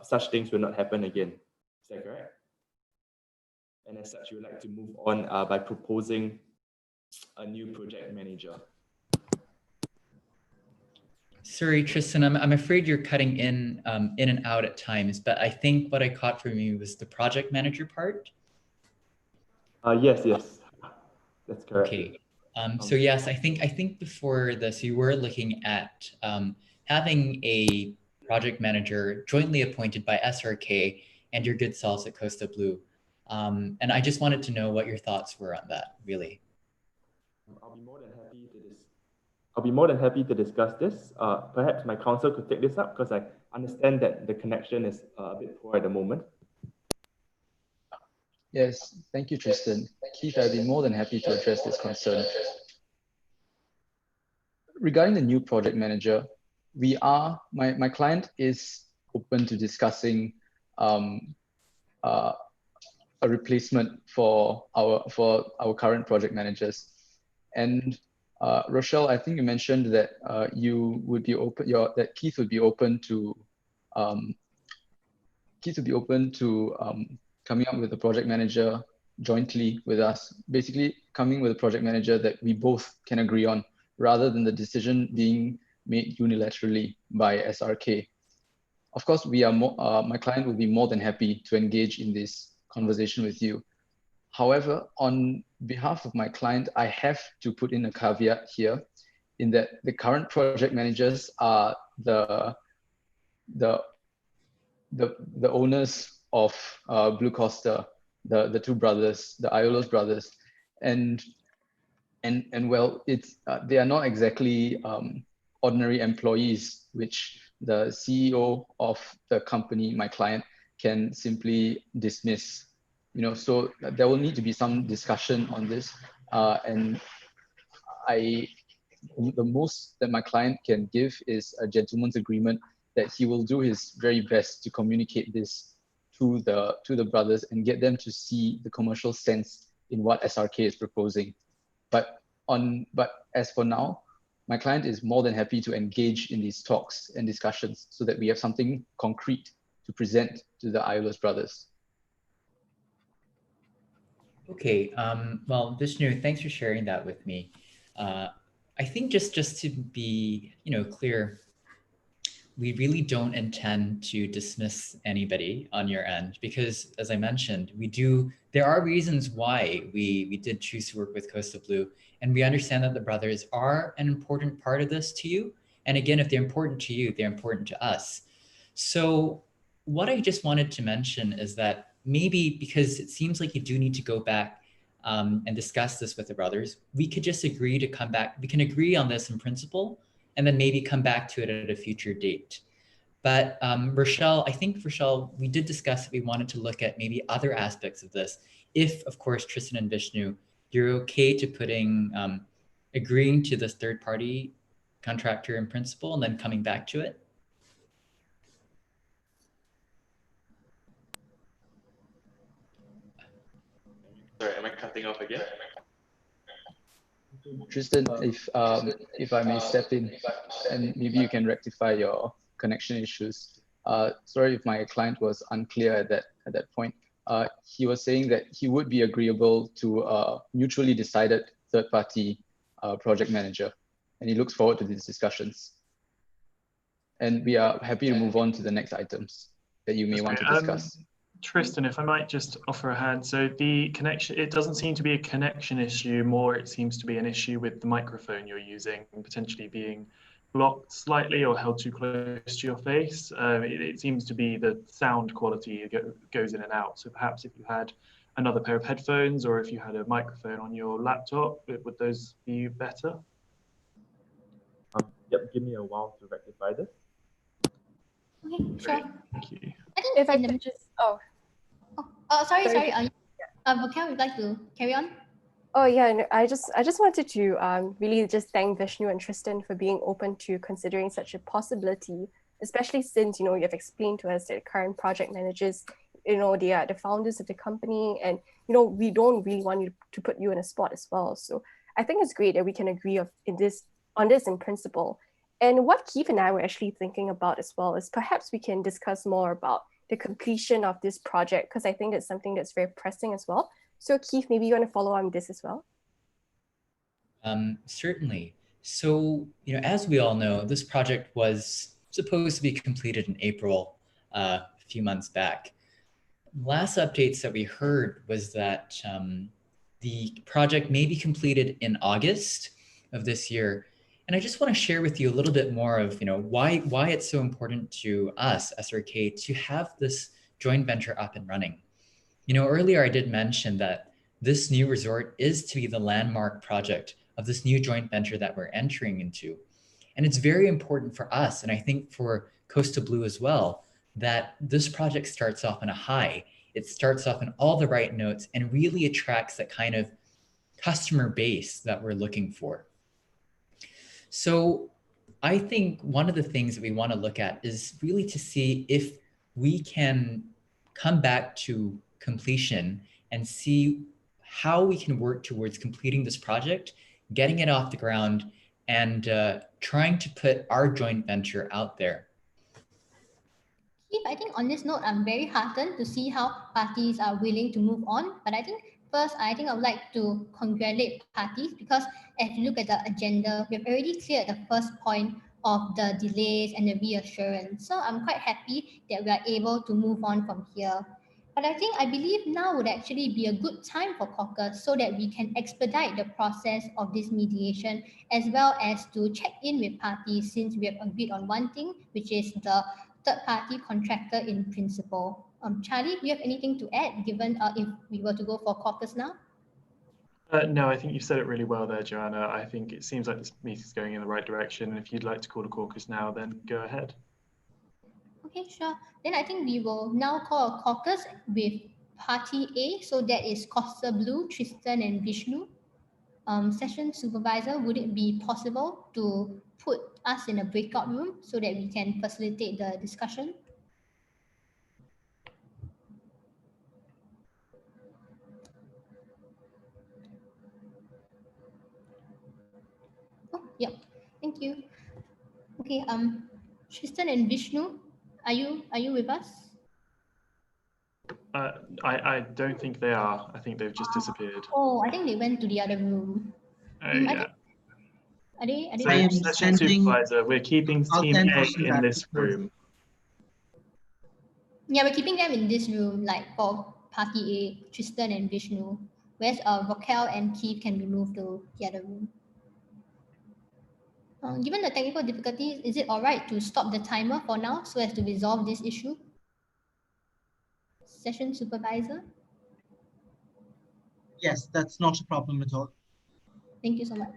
such things will not happen again. Is that correct? And as such, you would like to move on by proposing a new project manager. Sorry, Tristan, I'm afraid you're cutting in and out at times, but I think what I caught from you was the project manager part. Yes, that's correct. Okay. So yes, I think before this, you were looking at having a project manager jointly appointed by SRK and your good selves at Costa Blue. And I just wanted to know what your thoughts were on that, really. I'll be more than happy to discuss this. Perhaps my counsel could take this up because I understand that the connection is a bit poor at the moment. Yes, thank you, Tristan. Keith, I'd be more than happy to address this concern. Regarding the new project manager, my client is open to discussing a replacement for our current project managers. And Rochelle, I think you mentioned that you would be open, that Keith would be open to coming up with a project manager jointly with us, basically coming with a project manager that we both can agree on, rather than the decision being made unilaterally by SRK. Of course, my client will be more than happy to engage in this conversation with you. However, on behalf of my client, I have to put in a caveat here, in that the current project managers are the owners of Blue Costa, the two brothers, the Iolos brothers, and well, they are not exactly ordinary employees, which the CEO of the company, my client, can simply dismiss. So there will need to be some discussion on this, and the most that my client can give is a gentleman's agreement that he will do his very best to communicate this to the brothers and get them to see the commercial sense in what SRK is proposing. But as for now, my client is more than happy to engage in these talks and discussions so that we have something concrete to present to the Iolos brothers. Okay, well, Vishnu, thanks for sharing that with me. I think just to be clear, we really don't intend to dismiss anybody on your end because, as I mentioned, there are reasons why we did choose to work with Costa Blue, and we understand that the brothers are an important part of this to you. And again, if they're important to you, they're important to us. So what I just wanted to mention is that maybe because it seems like you do need to go back and discuss this with the brothers, we could just agree to come back. We can agree on this in principle, and then maybe come back to it at a future date. But Rochelle, we did discuss that we wanted to look at maybe other aspects of this. If, of course, Tristan and Vishnu, you're okay to agreeing to this third-party contractor in principle and then coming back to it. Sorry, am I cutting off again? Tristan, if I may step in, and maybe you can rectify your connection issues. Sorry if my client was unclear at that point. He was saying that he would be agreeable to a mutually decided third-party project manager, and he looks forward to these discussions. And we are happy to move on to the next items that you may want to discuss. Tristan, if I might just offer a hand. So the connection, it doesn't seem to be a connection issue, more it seems to be an issue with the microphone you're using, potentially being blocked slightly or held too close to your face. It seems to be the sound quality goes in and out. So perhaps if you had another pair of headphones or if you had a microphone on your laptop, would those be better? Yep, give me a while to rectify this. Okay, sure. Thank you. I think If I in the could just, sorry. Sorry. Raquel, would like to carry on? oh yeah, no, I just wanted to really just thank Vishnu and Tristan for being open to considering such a possibility, especially since, you have explained to us that current project managers, they are the founders of the company, and, we don't really want you to put you in a spot as well. So I think it's great that we can agree on this in principle. And what Keith and I were actually thinking about as well is perhaps we can discuss more about the completion of this project, because I think it's something that's very pressing as well. So Keith, maybe you want to follow on this as well? Certainly. So, as we all know, this project was supposed to be completed in April, a few months back. Last updates that we heard was that the project may be completed in August of this year. And I just want to share with you a little bit more of, why it's so important to us, SRK, to have this joint venture up and running. Earlier I did mention that this new resort is to be the landmark project of this new joint venture that we're entering into. And it's very important for us, and I think for Costa Blue as well, that this project starts off on a high. It starts off on all the right notes and really attracts that kind of customer base that we're looking for. So I think one of the things that we want to look at is really to see if we can come back to completion and see how we can work towards completing this project, getting it off the ground, and trying to put our joint venture out there. Keith, I think on this note, I'm very heartened to see how parties are willing to move on. But I think first, I would like to congratulate parties, because if you look at the agenda, we've already cleared the first point of the delays and the reassurance. So I'm quite happy that we are able to move on from here. But I believe now would actually be a good time for caucus so that we can expedite the process of this mediation, as well as to check in with parties, since we have agreed on one thing, which is the third-party contractor in principle. Charlie, do you have anything to add, given if we were to go for caucus now? No, I think you've said it really well there, Joanna. I think it seems like this meeting's going in the right direction. And if you'd like to call a caucus now, then go ahead. Okay, sure. Then I think we will now call a caucus with party A. So that is Costa Blue, Tristan, and Vishnu. Session supervisor, would it be possible to put us in a breakout room so that we can facilitate the discussion? Oh, yeah. Thank you. Okay. Tristan and Vishnu, are you with us? I don't think they are. I think they've just disappeared. Oh, I think they went to the other room. Yeah. Are they? So, session supervisor, we're keeping team A in this room. Yeah, we're keeping them in this room, like for party A, Tristan and Vishnu. Whereas Raquel and Keith can be moved to the other room. Given the technical difficulties, is it all right to stop the timer for now so as to resolve this issue? Session supervisor? Yes, that's not a problem at all. Thank you so much.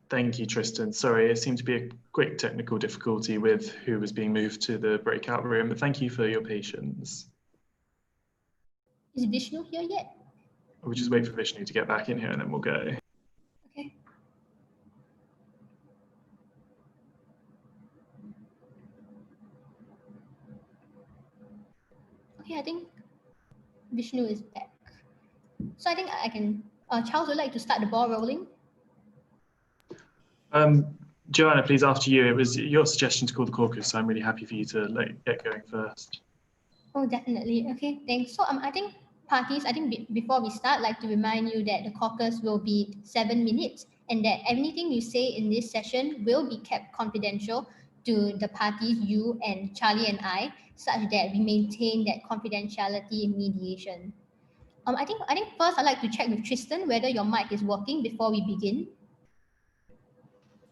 Thank you, Tristan. Sorry, it seemed to be a quick technical difficulty with who was being moved to the breakout room, but thank you for your patience. Is Vishnu here yet? We'll just wait for Vishnu to get back in here and then we'll go. Okay. Okay, I think Vishnu is back. So I think I can, Charles would like to start the ball rolling. Joanna, please, after you. It was your suggestion to call the caucus, so I'm really happy for you to get going first. Oh, definitely. Okay, thanks. So I think parties, before we start, I'd like to remind you that the caucus will be 7 minutes and that anything you say in this session will be kept confidential to the parties, you and Charlie and I, such that we maintain that confidentiality in mediation. I think first I'd like to check with Tristan whether your mic is working before we begin.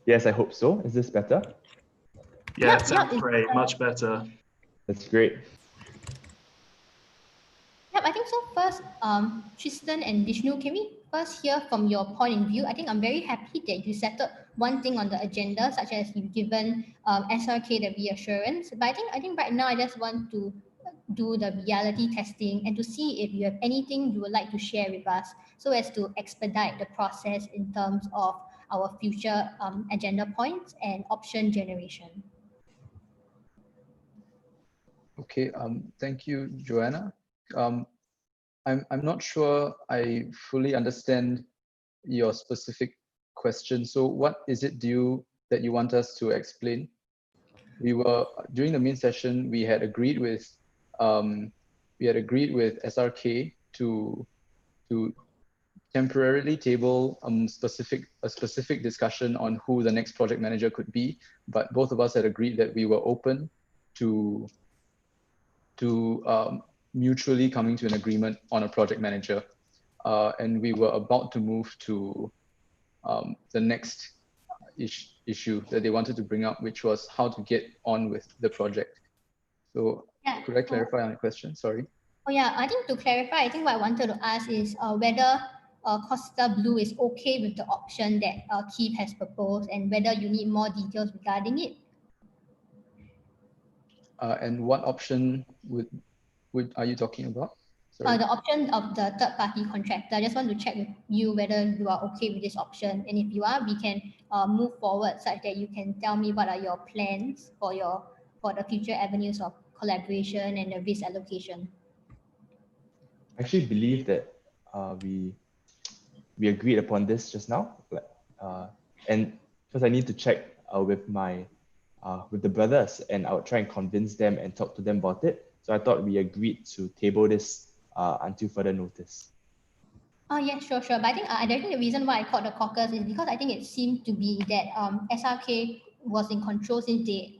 Yes, I hope so. Is this better? Yeah, it sounds great. Much better. That's great. Yep, I think so. First, Tristan and Vishnu, can we first hear from your point of view? I think I'm very happy that you settled one thing on the agenda, such as you've given SRK the reassurance. But I think right now I just want to do the reality testing and to see if you have anything you would like to share with us, so as to expedite the process in terms of our future agenda points and option generation. Okay, thank you, Joanna. I'm not sure I fully understand your specific question. So what is it that you want us to explain? We were during the main session, we had agreed with SRK to temporarily table a specific discussion on who the next project manager could be, but both of us had agreed that we were open to mutually coming to an agreement on a project manager, and we were about to move to the next issue that they wanted to bring up, which was how to get on with the project. So yeah. Could I clarify on the question? Sorry. Oh yeah, I think to clarify, I think what I wanted to ask is whether Costa Blue is okay with the option that Keith has proposed, and whether you need more details regarding it. And what option are you talking about? Sorry. The option of the third-party contractor. I just want to check with you whether you are okay with this option, and if you are, we can move forward such that you can tell me what are your plans for the future avenues of collaboration and the risk allocation. I actually believe that we agreed upon this just now, and because I need to check with the brothers, and I would try and convince them and talk to them about it. So I thought we agreed to table this until further notice. Oh yeah, sure. But I think the reason why I called the caucus is because I think it seemed to be that SRK was in control since they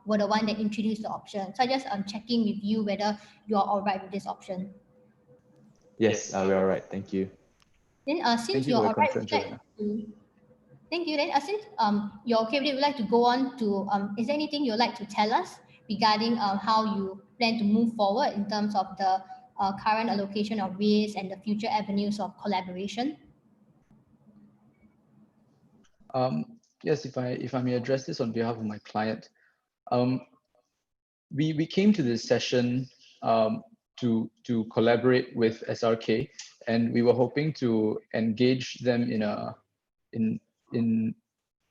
were the one that introduced the option. So I just checking with you whether you are all right with this option. Yes, we're all right. Thank you. Then since you're all right, thank you. Then since you're okay with it, we'd like to go on to is there anything you'd like to tell us regarding how you plan to move forward in terms of the current allocation of risk and the future avenues of collaboration? Yes, if I may address this on behalf of my client, we came to this session to collaborate with SRK, and we were hoping to engage them in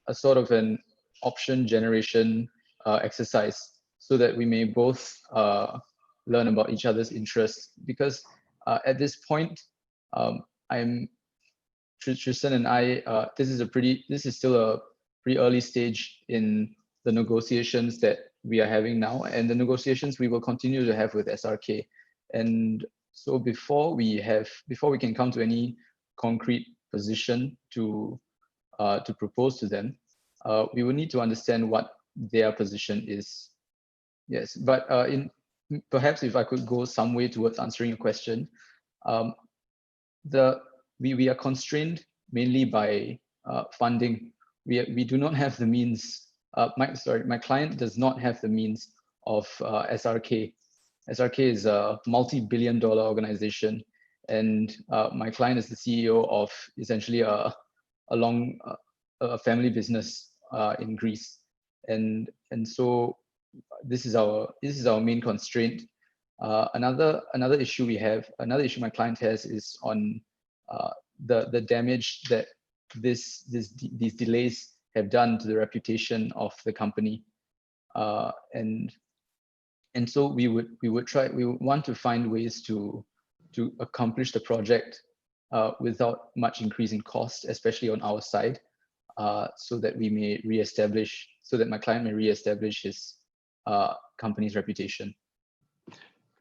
a sort of an option generation exercise, so that we may both learn about each other's interests. Because at this point, Tristan and I, this is still a pretty early stage in the negotiations that we are having now, and the negotiations we will continue to have with SRK. And so before we can come to any concrete position to propose to them, we will need to understand what their position is. Yes, but perhaps if I could go some way towards answering your question, we are constrained mainly by funding. We do not have the means. My client does not have the means of SRK. SRK is a multi-billion-dollar organization, and my client is the CEO of essentially a family business in Greece, and so this is our main constraint. Another issue my client has is on the damage that these delays have done to the reputation of the company, and so we would want to find ways to accomplish the project without much increase in cost, especially on our side, so that my client may reestablish his company's reputation.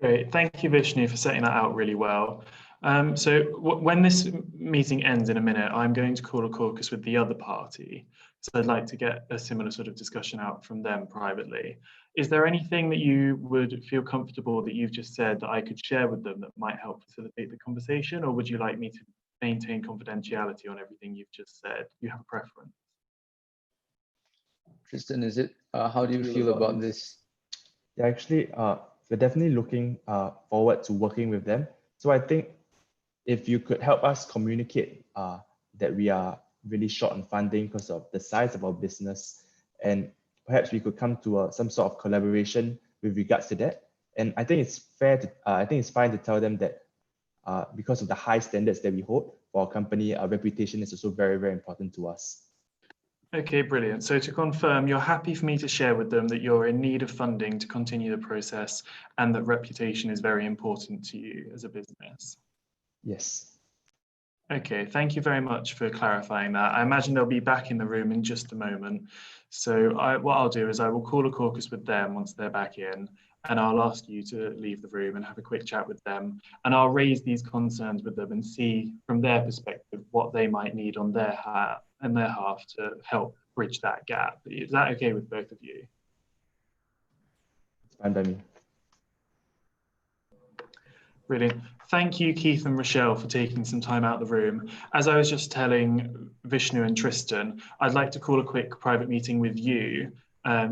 Great, thank you, Vishnu, for setting that out really well. So when this meeting ends in a minute, I'm going to call a caucus with the other party. So I'd like to get a similar sort of discussion out from them privately. Is there anything that you would feel comfortable that you've just said that I could share with them that might help facilitate the conversation, or would you like me to maintain confidentiality on everything you've just said? Do you have a preference? Tristan, is it? How do you feel about this? Yeah, actually, we're definitely looking forward to working with them. So I think if you could help us communicate that we are really short on funding because of the size of our business, and perhaps we could come to some sort of collaboration with regards to that. And I think it's fair to, I think it's fine to tell them that because of the high standards that we hold for our company, our reputation is also very, very important to us. Okay, brilliant. So to confirm, you're happy for me to share with them that you're in need of funding to continue the process and that reputation is very important to you as a business? Yes. Okay, thank you very much for clarifying that. I imagine they'll be back in the room in just a moment. So what I'll do is I will call a caucus with them once they're back in, and I'll ask you to leave the room and have a quick chat with them. And I'll raise these concerns with them and see from their perspective what they might need on their half to help bridge that gap. Is that okay with both of you? It's fine by me. Brilliant. Thank you, Keith and Rochelle, for taking some time out of the room. As I was just telling Vishnu and Tristan, I'd like to call a quick private meeting with you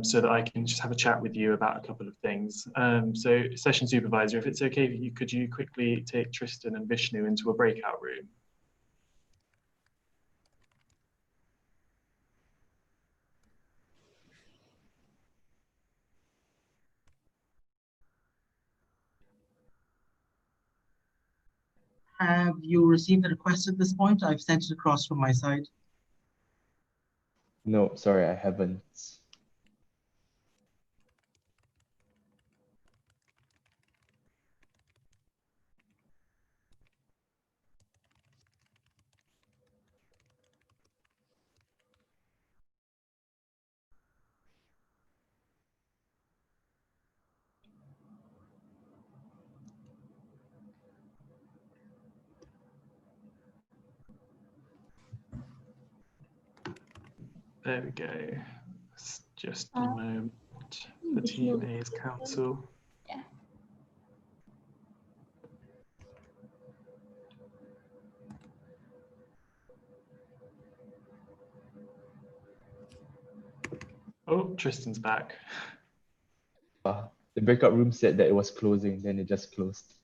so that I can just have a chat with you about a couple of things. So session supervisor, if it's okay with you, could you quickly take Tristan and Vishnu into a breakout room? Have you received the request at this point? I've sent it across from my side. No, sorry, I haven't. There we go. It's just a moment. The TMA's council. Yeah. Oh, Tristan's back. The breakout room said that it was closing, then it just closed.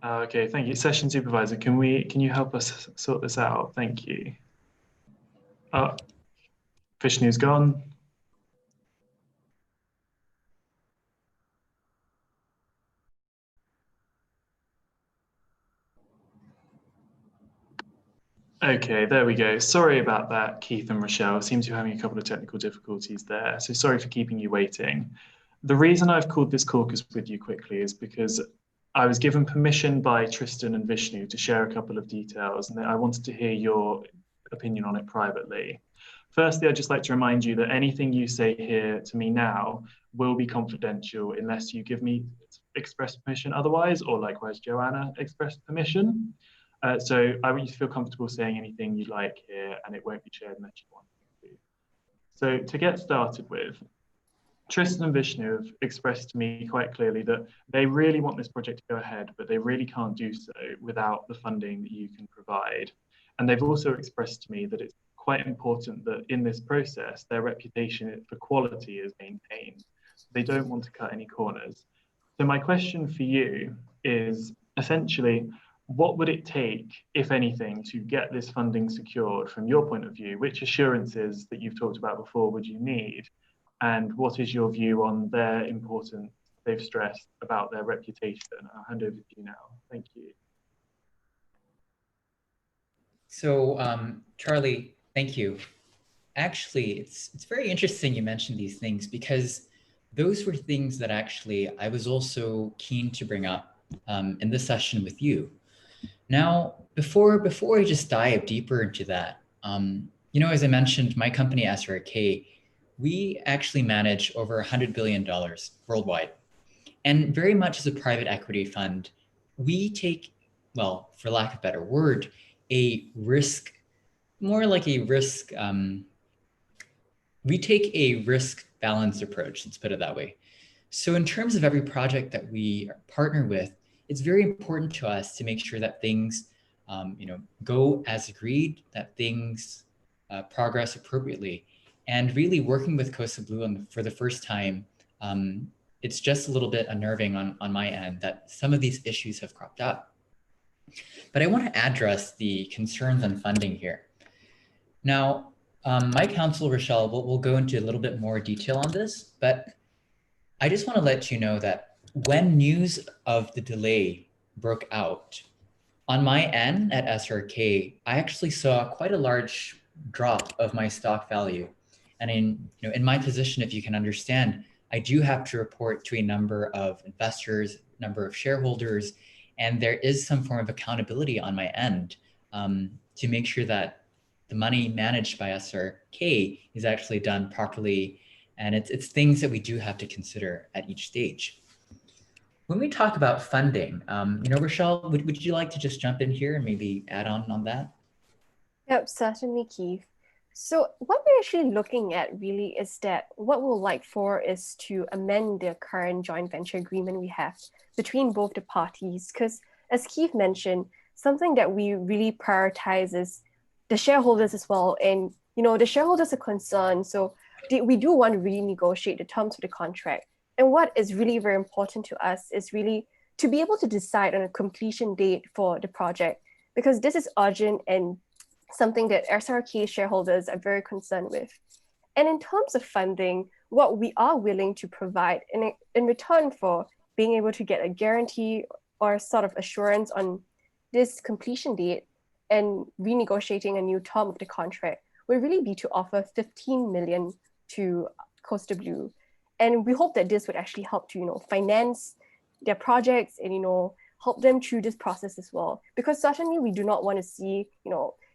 Okay, thank you. Session supervisor, can you help us sort this out? Thank you. Vishnu's gone. Okay, there we go. Sorry about that, Keith and Rochelle. Seems you're having a couple of technical difficulties there. So sorry for keeping you waiting. The reason I've called this caucus with you quickly is because I was given permission by Tristan and Vishnu to share a couple of details, and I wanted to hear your opinion on it privately. Firstly, I'd just like to remind you that anything you say here to me now will be confidential unless you give me express permission otherwise, or likewise Joanna expressed permission. So I want you to feel comfortable saying anything you like here, and it won't be shared unless you want to. So to get started with, Tristan and Vishnu have expressed to me quite clearly that they really want this project to go ahead, but they really can't do so without the funding that you can provide. And they've also expressed to me that it's quite important that in this process, their reputation for quality is maintained. They don't want to cut any corners. So my question for you is essentially, what would it take, if anything, to get this funding secured from your point of view? Which assurances that you've talked about before would you need? And what is your view on their importance they've stressed about their reputation? I'll hand over to you now. Thank you. So Charlie, thank you. Actually, it's very interesting you mentioned these things, because those were things that actually I was also keen to bring up in this session with you. Now, before I just dive deeper into that, you know, as I mentioned, my company SRK, we actually manage over $100 billion worldwide. And very much as a private equity fund, we take, well, for lack of a better word, a risk, more like a risk, we take a risk balanced approach, let's put it that way. So in terms of every project that we partner with, it's very important to us to make sure that things go as agreed, that things progress appropriately. And really working with Costa Blue for the first time, it's just a little bit unnerving on my end that some of these issues have cropped up. But I want to address the concerns on funding here. Now, my counsel, Rochelle, will go into a little bit more detail on this, but I just want to let you know that when news of the delay broke out, on my end at SRK, I actually saw quite a large drop of my stock value. And in my position, if you can understand, I do have to report to a number of investors, number of shareholders, and there is some form of accountability on my end to make sure that the money managed by SRK is actually done properly. And it's things that we do have to consider at each stage. When we talk about funding, Rochelle, would you like to just jump in here and maybe add on that? Yep, certainly, Keith. So what we're actually looking at really is that what we'll like for is to amend the current joint venture agreement we have between both the parties, because as Keith mentioned, something that we really prioritize is the shareholders as well. And, the shareholders are concerned. So we do want to renegotiate the terms of the contract. And what is really very important to us is really to be able to decide on a completion date for the project, because this is urgent and something that SRK shareholders are very concerned with. And in terms of funding, what we are willing to provide in return for being able to get a guarantee or sort of assurance on this completion date and renegotiating a new term of the contract would really be to offer 15 million to Costa Blue. And we hope that this would actually help to, finance their projects and, help them through this process as well. Because certainly we do not want to see,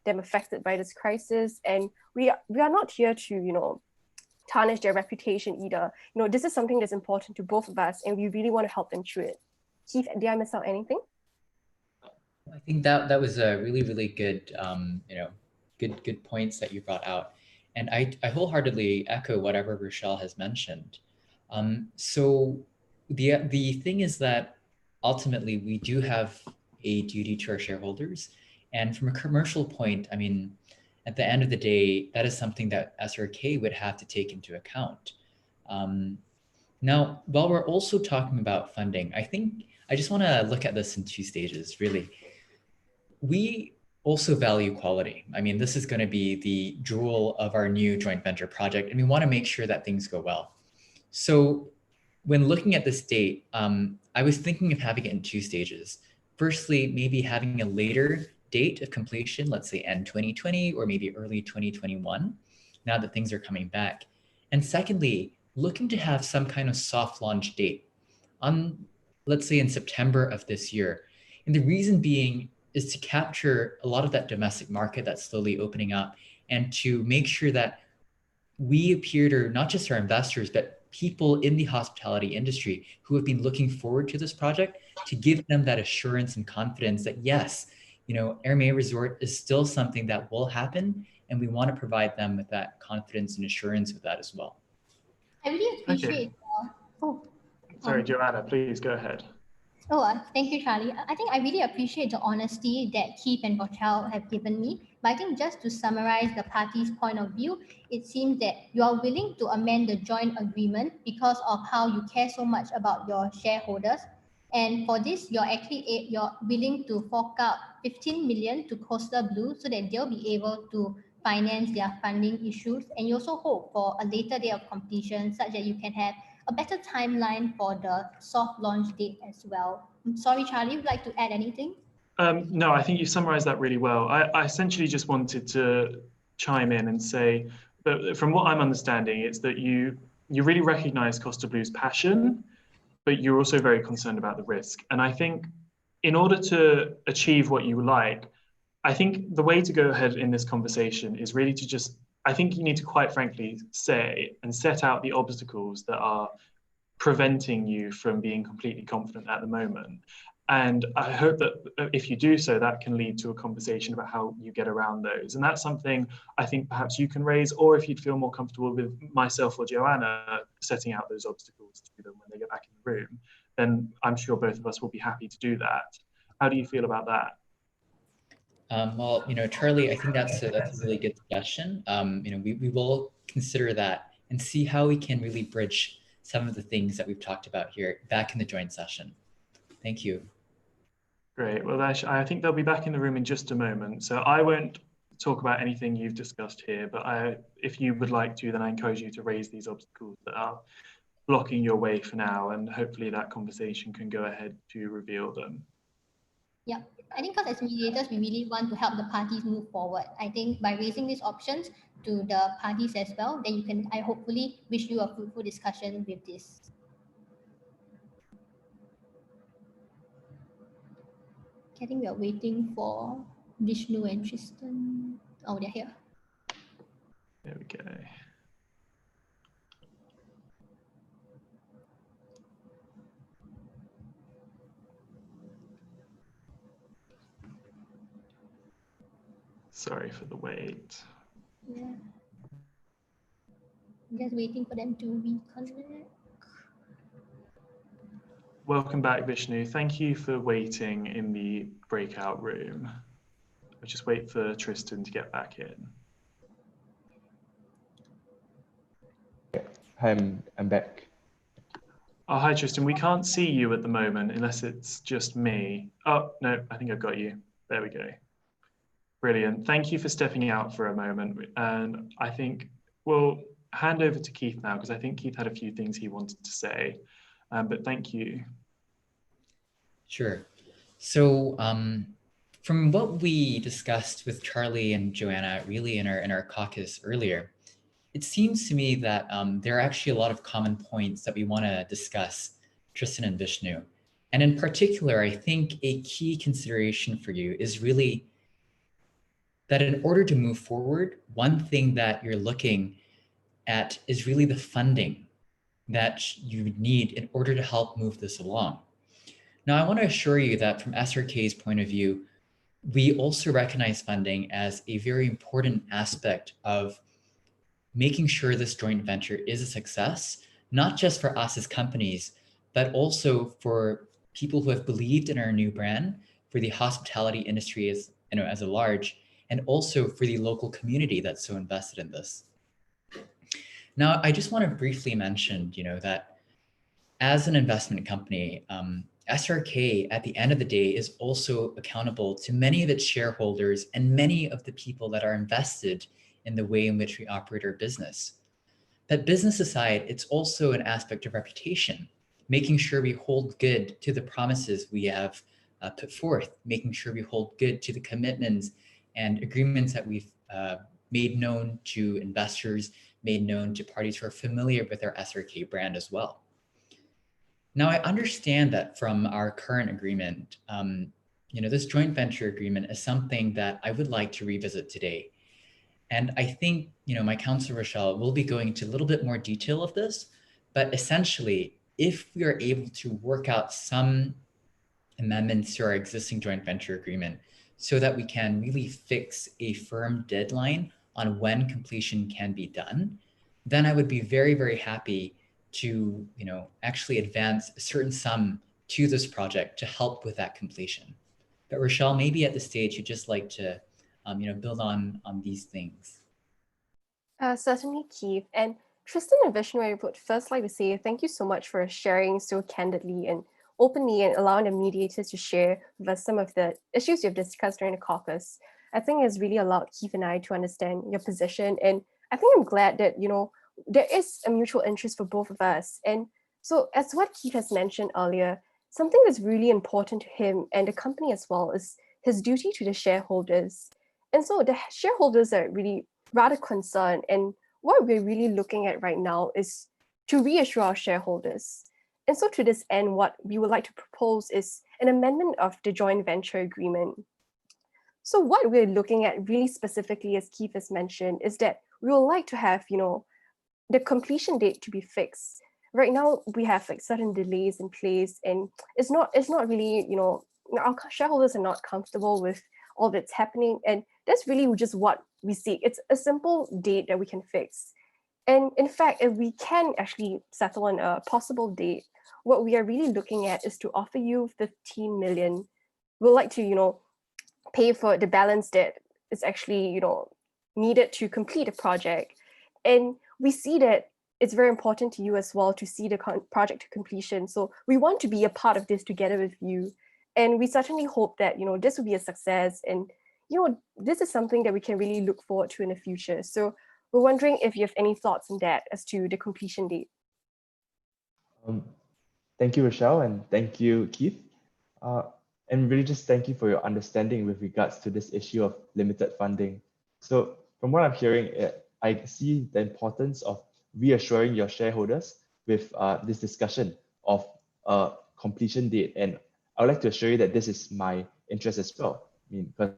them affected by this crisis. And we are not here to, tarnish their reputation either. This is something that's important to both of us, and we really want to help them through it. Keith, did I miss out anything? I think that was a really, really good, good points that you brought out. And I wholeheartedly echo whatever Rochelle has mentioned. So the thing is that ultimately we do have a duty to our shareholders. And from a commercial point, I mean, at the end of the day, that is something that SRK would have to take into account. Now, while we're also talking about funding, I think I just want to look at this in two stages, really. We also value quality. I mean, this is going to be the jewel of our new joint venture project, and we want to make sure that things go well. So when looking at this date, I was thinking of having it in two stages. Firstly, maybe having a later date of completion, let's say end 2020 or maybe early 2021, now that things are coming back. And secondly, looking to have some kind of soft launch date on, let's say in September of this year. And the reason being is to capture a lot of that domestic market that's slowly opening up and to make sure that we appear to not just our investors, but people in the hospitality industry who have been looking forward to this project, to give them that assurance and confidence that yes, Air May Resort is still something that will happen, and we want to provide them with that confidence and assurance with that as well. I really appreciate. Okay. Sorry, Joanna, please go ahead. Thank you, Charlie. I think I really appreciate the honesty that Keith and Rochelle have given me. But I think just to summarize the parties' point of view, it seems that you are willing to amend the joint agreement because of how you care so much about your shareholders. And for this, you're willing to fork out 15 million to Costa Blue so that they'll be able to finance their funding issues. And you also hope for a later day of completion such that you can have a better timeline for the soft launch date as well. I'm sorry, Charlie, would you like to add anything? No, I think you summarized that really well. I essentially just wanted to chime in and say that from what I'm understanding, it's that you really recognize Costa Blue's passion, but you're also very concerned about the risk. And I think in order to achieve what you like, I think the way to go ahead in this conversation is really to I think you need to quite frankly say and set out the obstacles that are preventing you from being completely confident at the moment. And I hope that if you do so, that can lead to a conversation about how you get around those. And that's something I think perhaps you can raise, or if you'd feel more comfortable with myself or Joanna setting out those obstacles to them when they get back in the room, then I'm sure both of us will be happy to do that. How do you feel about that? Well, Charlie, I think that's a really good suggestion. We will consider that and see how we can really bridge some of the things that we've talked about here back in the joint session. Thank you. Great. Well, I think they'll be back in the room in just a moment. So I won't talk about anything you've discussed here, but if you would like to, then I encourage you to raise these obstacles that are blocking your way for now, and hopefully that conversation can go ahead to reveal them. Yeah, I think because as mediators, we really want to help the parties move forward. I think by raising these options to the parties as well, then I hopefully wish you a fruitful discussion with this. I think we are waiting for Vishnu and Tristan. Oh, they're here. There we go. Sorry for the wait. Yeah. I'm just waiting for them to reconnect. Welcome back, Vishnu. Thank you for waiting in the breakout room. I'll just wait for Tristan to get back in. Hi, I'm back. Oh, hi, Tristan. We can't see you at the moment unless it's just me. Oh, no, I think I've got you. There we go. Brilliant. Thank you for stepping out for a moment. And I think we'll hand over to Keith now, because I think Keith had a few things he wanted to say. But thank you. Sure. So from what we discussed with Charlie and Joanna really in our caucus earlier, it seems to me that there are actually a lot of common points that we want to discuss, Tristan and Vishnu. And in particular, I think a key consideration for you is really that in order to move forward, one thing that you're looking at is really the funding that you need in order to help move this along. Now, I want to assure you that from SRK's point of view, we also recognize funding as a very important aspect of making sure this joint venture is a success, not just for us as companies, but also for people who have believed in our new brand, for the hospitality industry as a large, and also for the local community that's so invested in this. Now, I just want to briefly mention, that as an investment company, SRK at the end of the day is also accountable to many of its shareholders and many of the people that are invested in the way in which we operate our business. But business aside, it's also an aspect of reputation, making sure we hold good to the promises we have put forth, making sure we hold good to the commitments and agreements that we've made known to investors, made known to parties who are familiar with our SRK brand as well. Now, I understand that from our current agreement, this joint venture agreement is something that I would like to revisit today. And I think, my counsel, Rochelle, will be going into a little bit more detail of this, but essentially, if we are able to work out some amendments to our existing joint venture agreement so that we can really fix a firm deadline on when completion can be done, then I would be very, very happy to, actually advance a certain sum to this project to help with that completion. But Rochelle, maybe at this stage, you'd just like to, build on these things. Certainly, Keith. And Tristan and Vishnu, I would first like to say thank you so much for sharing so candidly and openly and allowing the mediators to share with us some of the issues you've discussed during the caucus. I think it's really allowed Keith and I to understand your position. And I think I'm glad that, there is a mutual interest for both of us. And so as what Keith has mentioned earlier, something that's really important to him and the company as well is his duty to the shareholders. And so the shareholders are really rather concerned. And what we're really looking at right now is to reassure our shareholders. And so to this end, what we would like to propose is an amendment of the joint venture agreement. So what we're looking at really specifically, as Keith has mentioned, is that we would like to have, the completion date to be fixed right now we have like certain delays in place, and it's not really, our shareholders are not comfortable with all that's happening, and that's really just what we seek. It's a simple date that we can fix. And in fact, if we can actually settle on a possible date, what we are really looking at is to offer you 15 million. We'd like to, pay for the balance that is actually, needed to complete a project. And we see that it's very important to you as well to see the project to completion. So we want to be a part of this together with you. And we certainly hope that, this will be a success. And, this is something that we can really look forward to in the future. So we're wondering if you have any thoughts on that as to the completion date. Thank you, Rochelle, and thank you, Keith. And really just thank you for your understanding with regards to this issue of limited funding. So from what I'm hearing, I see the importance of reassuring your shareholders with this discussion of a completion date. And I would like to assure you that this is my interest as well. I mean, because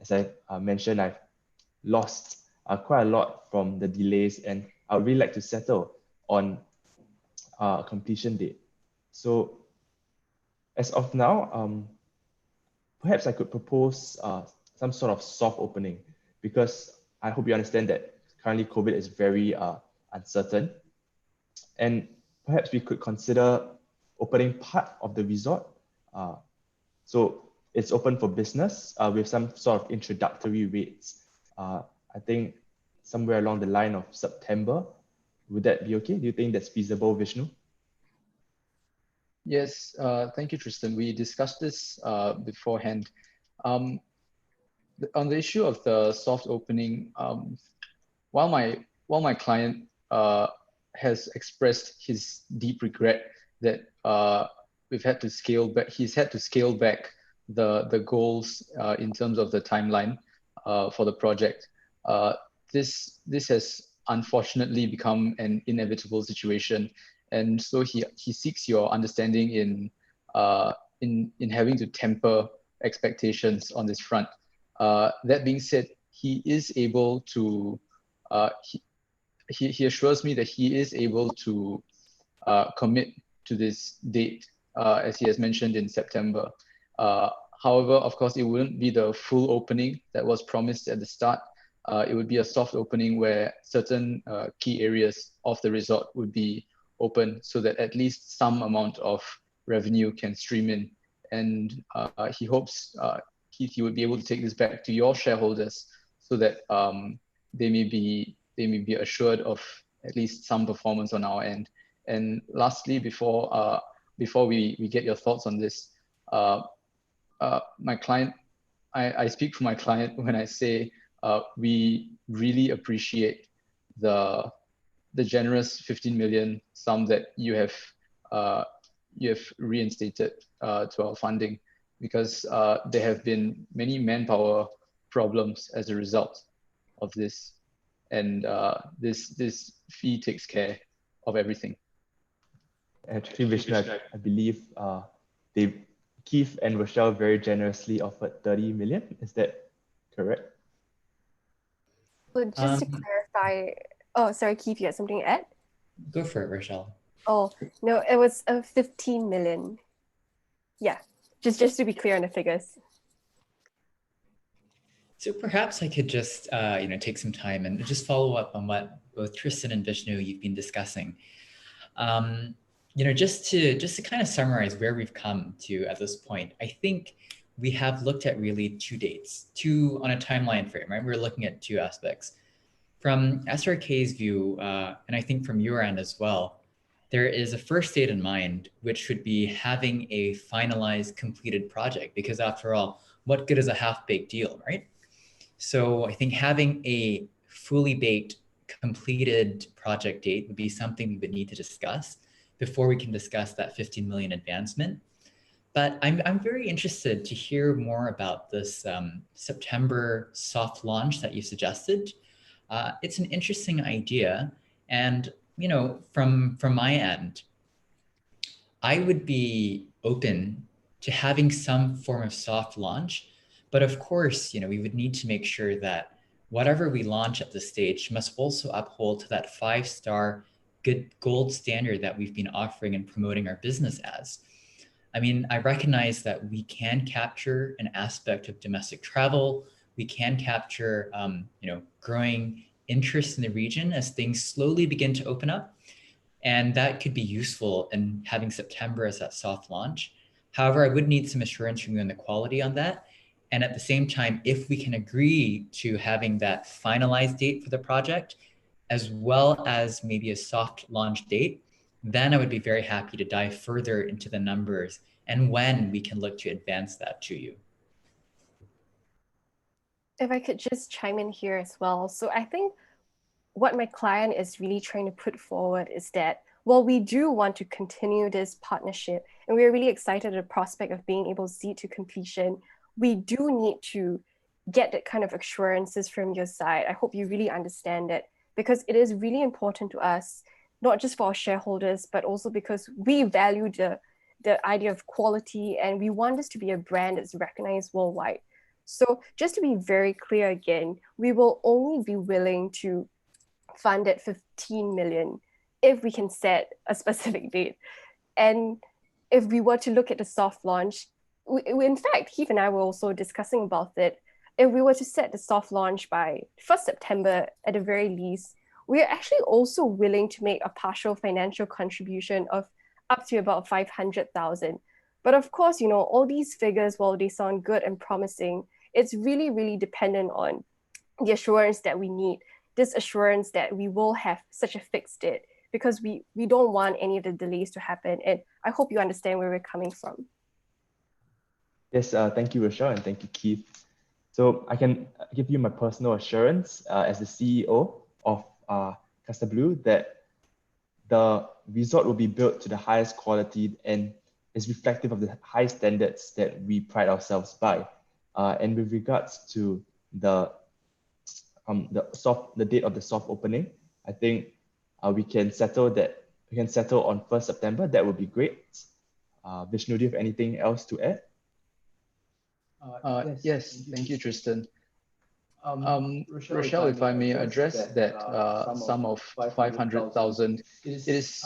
as I mentioned, I've lost quite a lot from the delays, and I would really like to settle on a completion date. So as of now, perhaps I could propose some sort of soft opening, because I hope you understand that currently COVID is very uncertain. And perhaps we could consider opening part of the resort. So it's open for business with some sort of introductory rates. I think somewhere along the line of September. Would that be okay? Do you think that's feasible, Vishnu? Yes, thank you, Tristan. We discussed this beforehand. On the issue of the soft opening, while my client has expressed his deep regret that he's had to scale back the goals in terms of the timeline for the project. This has unfortunately become an inevitable situation, and so he seeks your understanding in having to temper expectations on this front. That being said, he is able to he assures me that he is able to commit to this date, as he has mentioned, in September. However, of course, it wouldn't be the full opening that was promised at the start. It would be a soft opening where certain key areas of the resort would be open, so that at least some amount of revenue can stream in. And he hopes he would be able to take this back to your shareholders, so that they may be assured of at least some performance on our end. And lastly, before we get your thoughts on this, my client, I speak for my client when I say we really appreciate the generous 15 million sum that you have reinstated to our funding, because there have been many manpower problems as a result of this, and this fee takes care of everything. Actually, Vishnu, I believe Keith and Rochelle very generously offered 30 million. Is that correct? Well, just to clarify, oh, sorry, Keith, you had something to add? Go for it, Rochelle. Oh, no, it was 15 million. Yeah, just to be clear on the figures. So perhaps I could just take some time and just follow up on what both Tristan and Vishnu you've been discussing. Just to kind of summarize where we've come to at this point, I think we have looked at really two dates, on a timeline frame, right? We're looking at two aspects. From SRK's view, and I think from your end as well, there is a first date in mind, which would be having a finalized, completed project, because after all, what good is a half-baked deal, right? So I think having a fully baked, completed project date would be something we would need to discuss before we can discuss that 15 million advancement. But I'm very interested to hear more about this September soft launch that you suggested. It's an interesting idea. And, from my end, I would be open to having some form of soft launch. But of course, we would need to make sure that whatever we launch at this stage must also uphold to that 5-star good gold standard that we've been offering and promoting our business as. I mean, I recognize that we can capture an aspect of domestic travel. We can capture, growing interest in the region as things slowly begin to open up. And that could be useful in having September as that soft launch. However, I would need some assurance from you on the quality on that. And at the same time, if we can agree to having that finalized date for the project, as well as maybe a soft launch date, then I would be very happy to dive further into the numbers and when we can look to advance that to you. If I could just chime in here as well. So I think what my client is really trying to put forward is that, well, we do want to continue this partnership and we're really excited at the prospect of being able to see it to completion. We do need to get that kind of assurances from your side. I hope you really understand it, because it is really important to us, not just for our shareholders, but also because we value the idea of quality and we want this to be a brand that's recognized worldwide. So just to be very clear again, we will only be willing to fund at 15 million if we can set a specific date. And if we were to look at the soft launch, in fact, Keith and I were also discussing about it. If we were to set the soft launch by 1st September at the very least, we are actually also willing to make a partial financial contribution of up to about 500,000. But of course, all these figures, while they sound good and promising, it's really, really dependent on the assurance that we need, this assurance that we will have such a fixed date, because we don't want any of the delays to happen. And I hope you understand where we're coming from. Yes, thank you, Rochelle, and thank you, Keith. So I can give you my personal assurance as the CEO of Casa Blue that the resort will be built to the highest quality and is reflective of the high standards that we pride ourselves by. And with regards to the date of the soft opening, I think we can settle on 1st September. That would be great. Vishnu, do you have anything else to add? Yes, thank you, Tristan. Rochelle, if I may address that sum of 500,000, it is.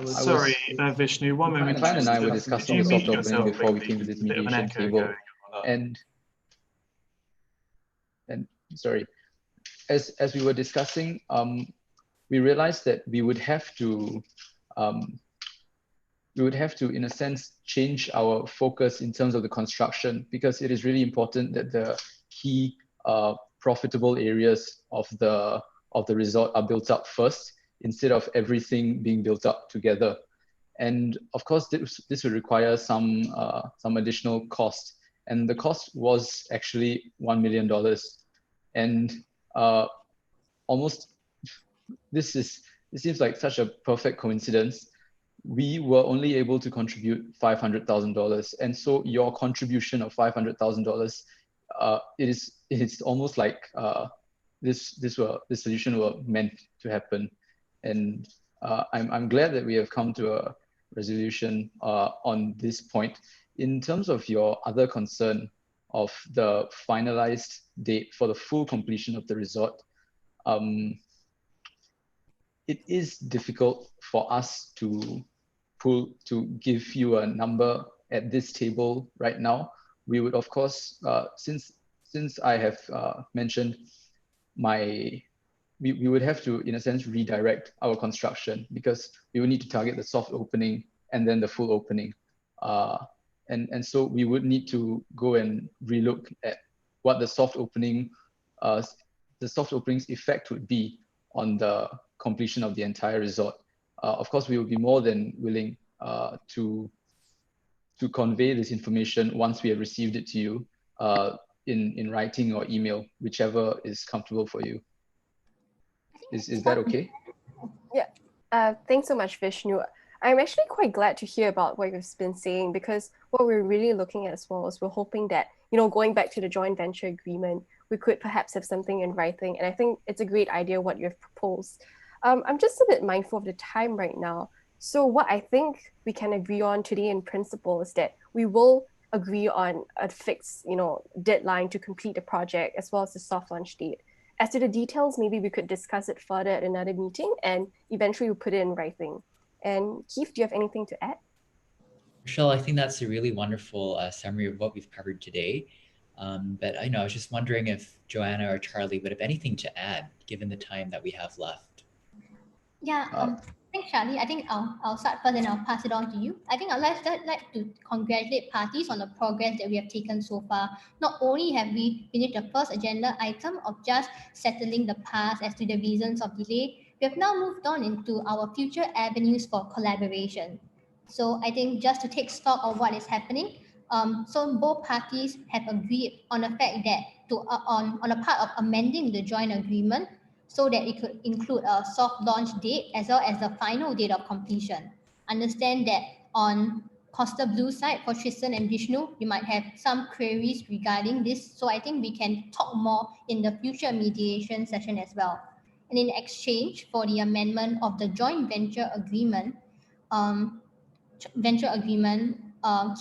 Sorry, Vishnu, one moment. My client and I were discussing the soft opening before we came to this There's a bit of an mediation echo table, and sorry, as we were discussing, we realized that we would have to, in a sense, change our focus in terms of the construction, because it is really important that the key profitable areas of the resort are built up first, instead of everything being built up together. And of course, this would require some additional cost, and the cost was actually $1 million. And this seems like such a perfect coincidence. We were only able to contribute $500,000, and so your contribution of $500,000, it's almost like this solution were meant to happen. And I'm glad that we have come to a resolution on this point. In terms of your other concern of the finalized date for the full completion of the resort, it is difficult for us to give you a number at this table right now. We would, of course, since I have mentioned we would have to, in a sense, redirect our construction, because we would need to target the soft opening and then the full opening. And so we would need to go and relook at what the soft opening's effect would be on the completion of the entire resort. Of course, we would be more than willing to convey this information once we have received it to you in writing or email, whichever is comfortable for you. Is that okay? Yeah. Thanks so much, Vishnu. I'm actually quite glad to hear about what you've been saying, because what we're really looking at as well is we're hoping that, going back to the joint venture agreement, we could perhaps have something in writing. And I think it's a great idea what you've proposed. I'm just a bit mindful of the time right now. So what I think we can agree on today in principle is that we will agree on a fixed, deadline to complete the project, as well as the soft launch date. As to the details, maybe we could discuss it further at another meeting and eventually we'll put it in writing. And Keith, do you have anything to add? Rochelle, I think that's a really wonderful summary of what we've covered today. But I know I was just wondering if Joanna or Charlie would have anything to add, given the time that we have left. Yeah, thanks, Charlie. I think I'll start first and I'll pass it on to you. I think I'd like to congratulate parties on the progress that we have taken so far. Not only have we finished the first agenda item of just settling the past as to the reasons of delay, we have now moved on into our future avenues for collaboration. So I think just to take stock of what is happening, so both parties have agreed on the fact that on a part of amending the joint agreement, so that it could include a soft launch date as well as the final date of completion. Understand that on Costa Blue side, for Tristan and Vishnu, you might have some queries regarding this. So I think we can talk more in the future mediation session as well. And in exchange for the amendment of the joint venture agreement,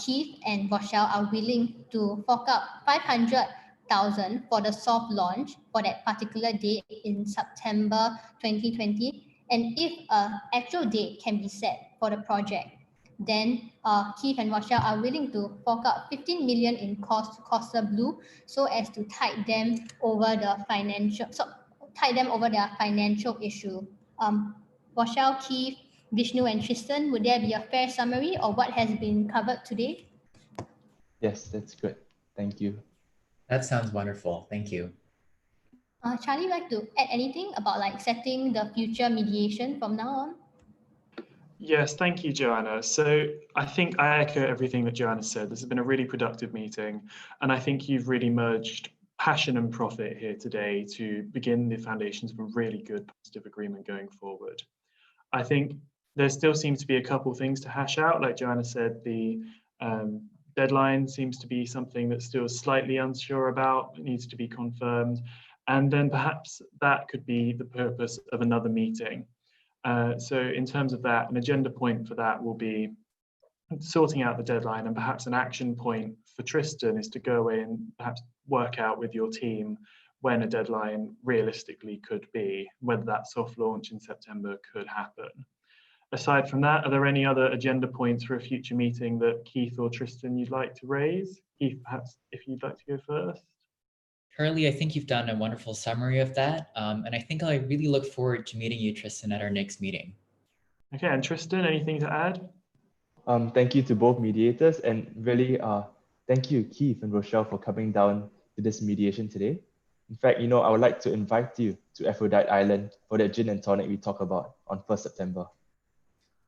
Keith and Rochelle are willing to fork out 500,000 for the soft launch for that particular date in September 2020. And if an actual date can be set for the project, then Keith and Rochelle are willing to fork out 15 million in cost to Costa Blue so as to tide them over their financial issue. Rochelle, Keith, Vishnu and Tristan, would there be a fair summary of what has been covered today? Yes, that's good. Thank you. That sounds wonderful. Thank you. Charlie, would like to add anything about like setting the future mediation from now on? Yes, thank you, Joanna. So I think I echo everything that Joanna said. This has been a really productive meeting, and I think you've really merged passion and profit here today to begin the foundations of a really good positive agreement going forward. I think there still seems to be a couple things to hash out. Like Joanna said, the deadline seems to be something that's still slightly unsure about. It needs to be confirmed. And then perhaps that could be the purpose of another meeting. So in terms of that, an agenda point for that will be sorting out the deadline, and perhaps an action point for Tristan is to go away and perhaps work out with your team when a deadline realistically could be, whether that soft launch in September could happen. Aside from that, are there any other agenda points for a future meeting that Keith or Tristan you'd like to raise? Keith, perhaps if you'd like to go first. Charlie, I think you've done a wonderful summary of that. And I think I really look forward to meeting you, Tristan, at our next meeting. Okay, and Tristan, anything to add? Thank you to both mediators, and really thank you, Keith and Rochelle, for coming down to this mediation today. In fact, I would like to invite you to Aphrodite Island for that gin and tonic we talked about on 1st September.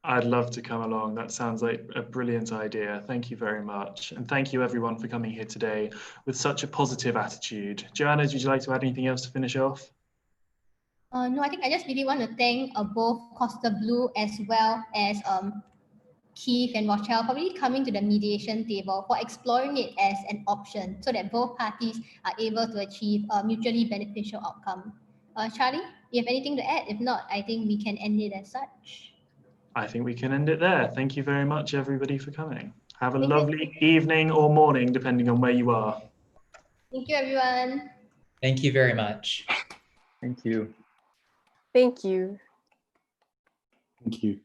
I'd love to come along. That sounds like a brilliant idea. Thank you very much. And thank you everyone for coming here today with such a positive attitude. Joanna, would you like to add anything else to finish off? No, I think I just really want to thank both Costa Blue as well as Keith and Rochelle for really coming to the mediation table, for exploring it as an option so that both parties are able to achieve a mutually beneficial outcome. Charlie, you have anything to add? If not, I think we can end it as such. I think we can end it there. Thank you very much, everybody, for coming. Have a Thank you. lovely evening or morning, depending on where you are. Thank you, everyone. Thank you very much. Thank you. Thank you. Thank you.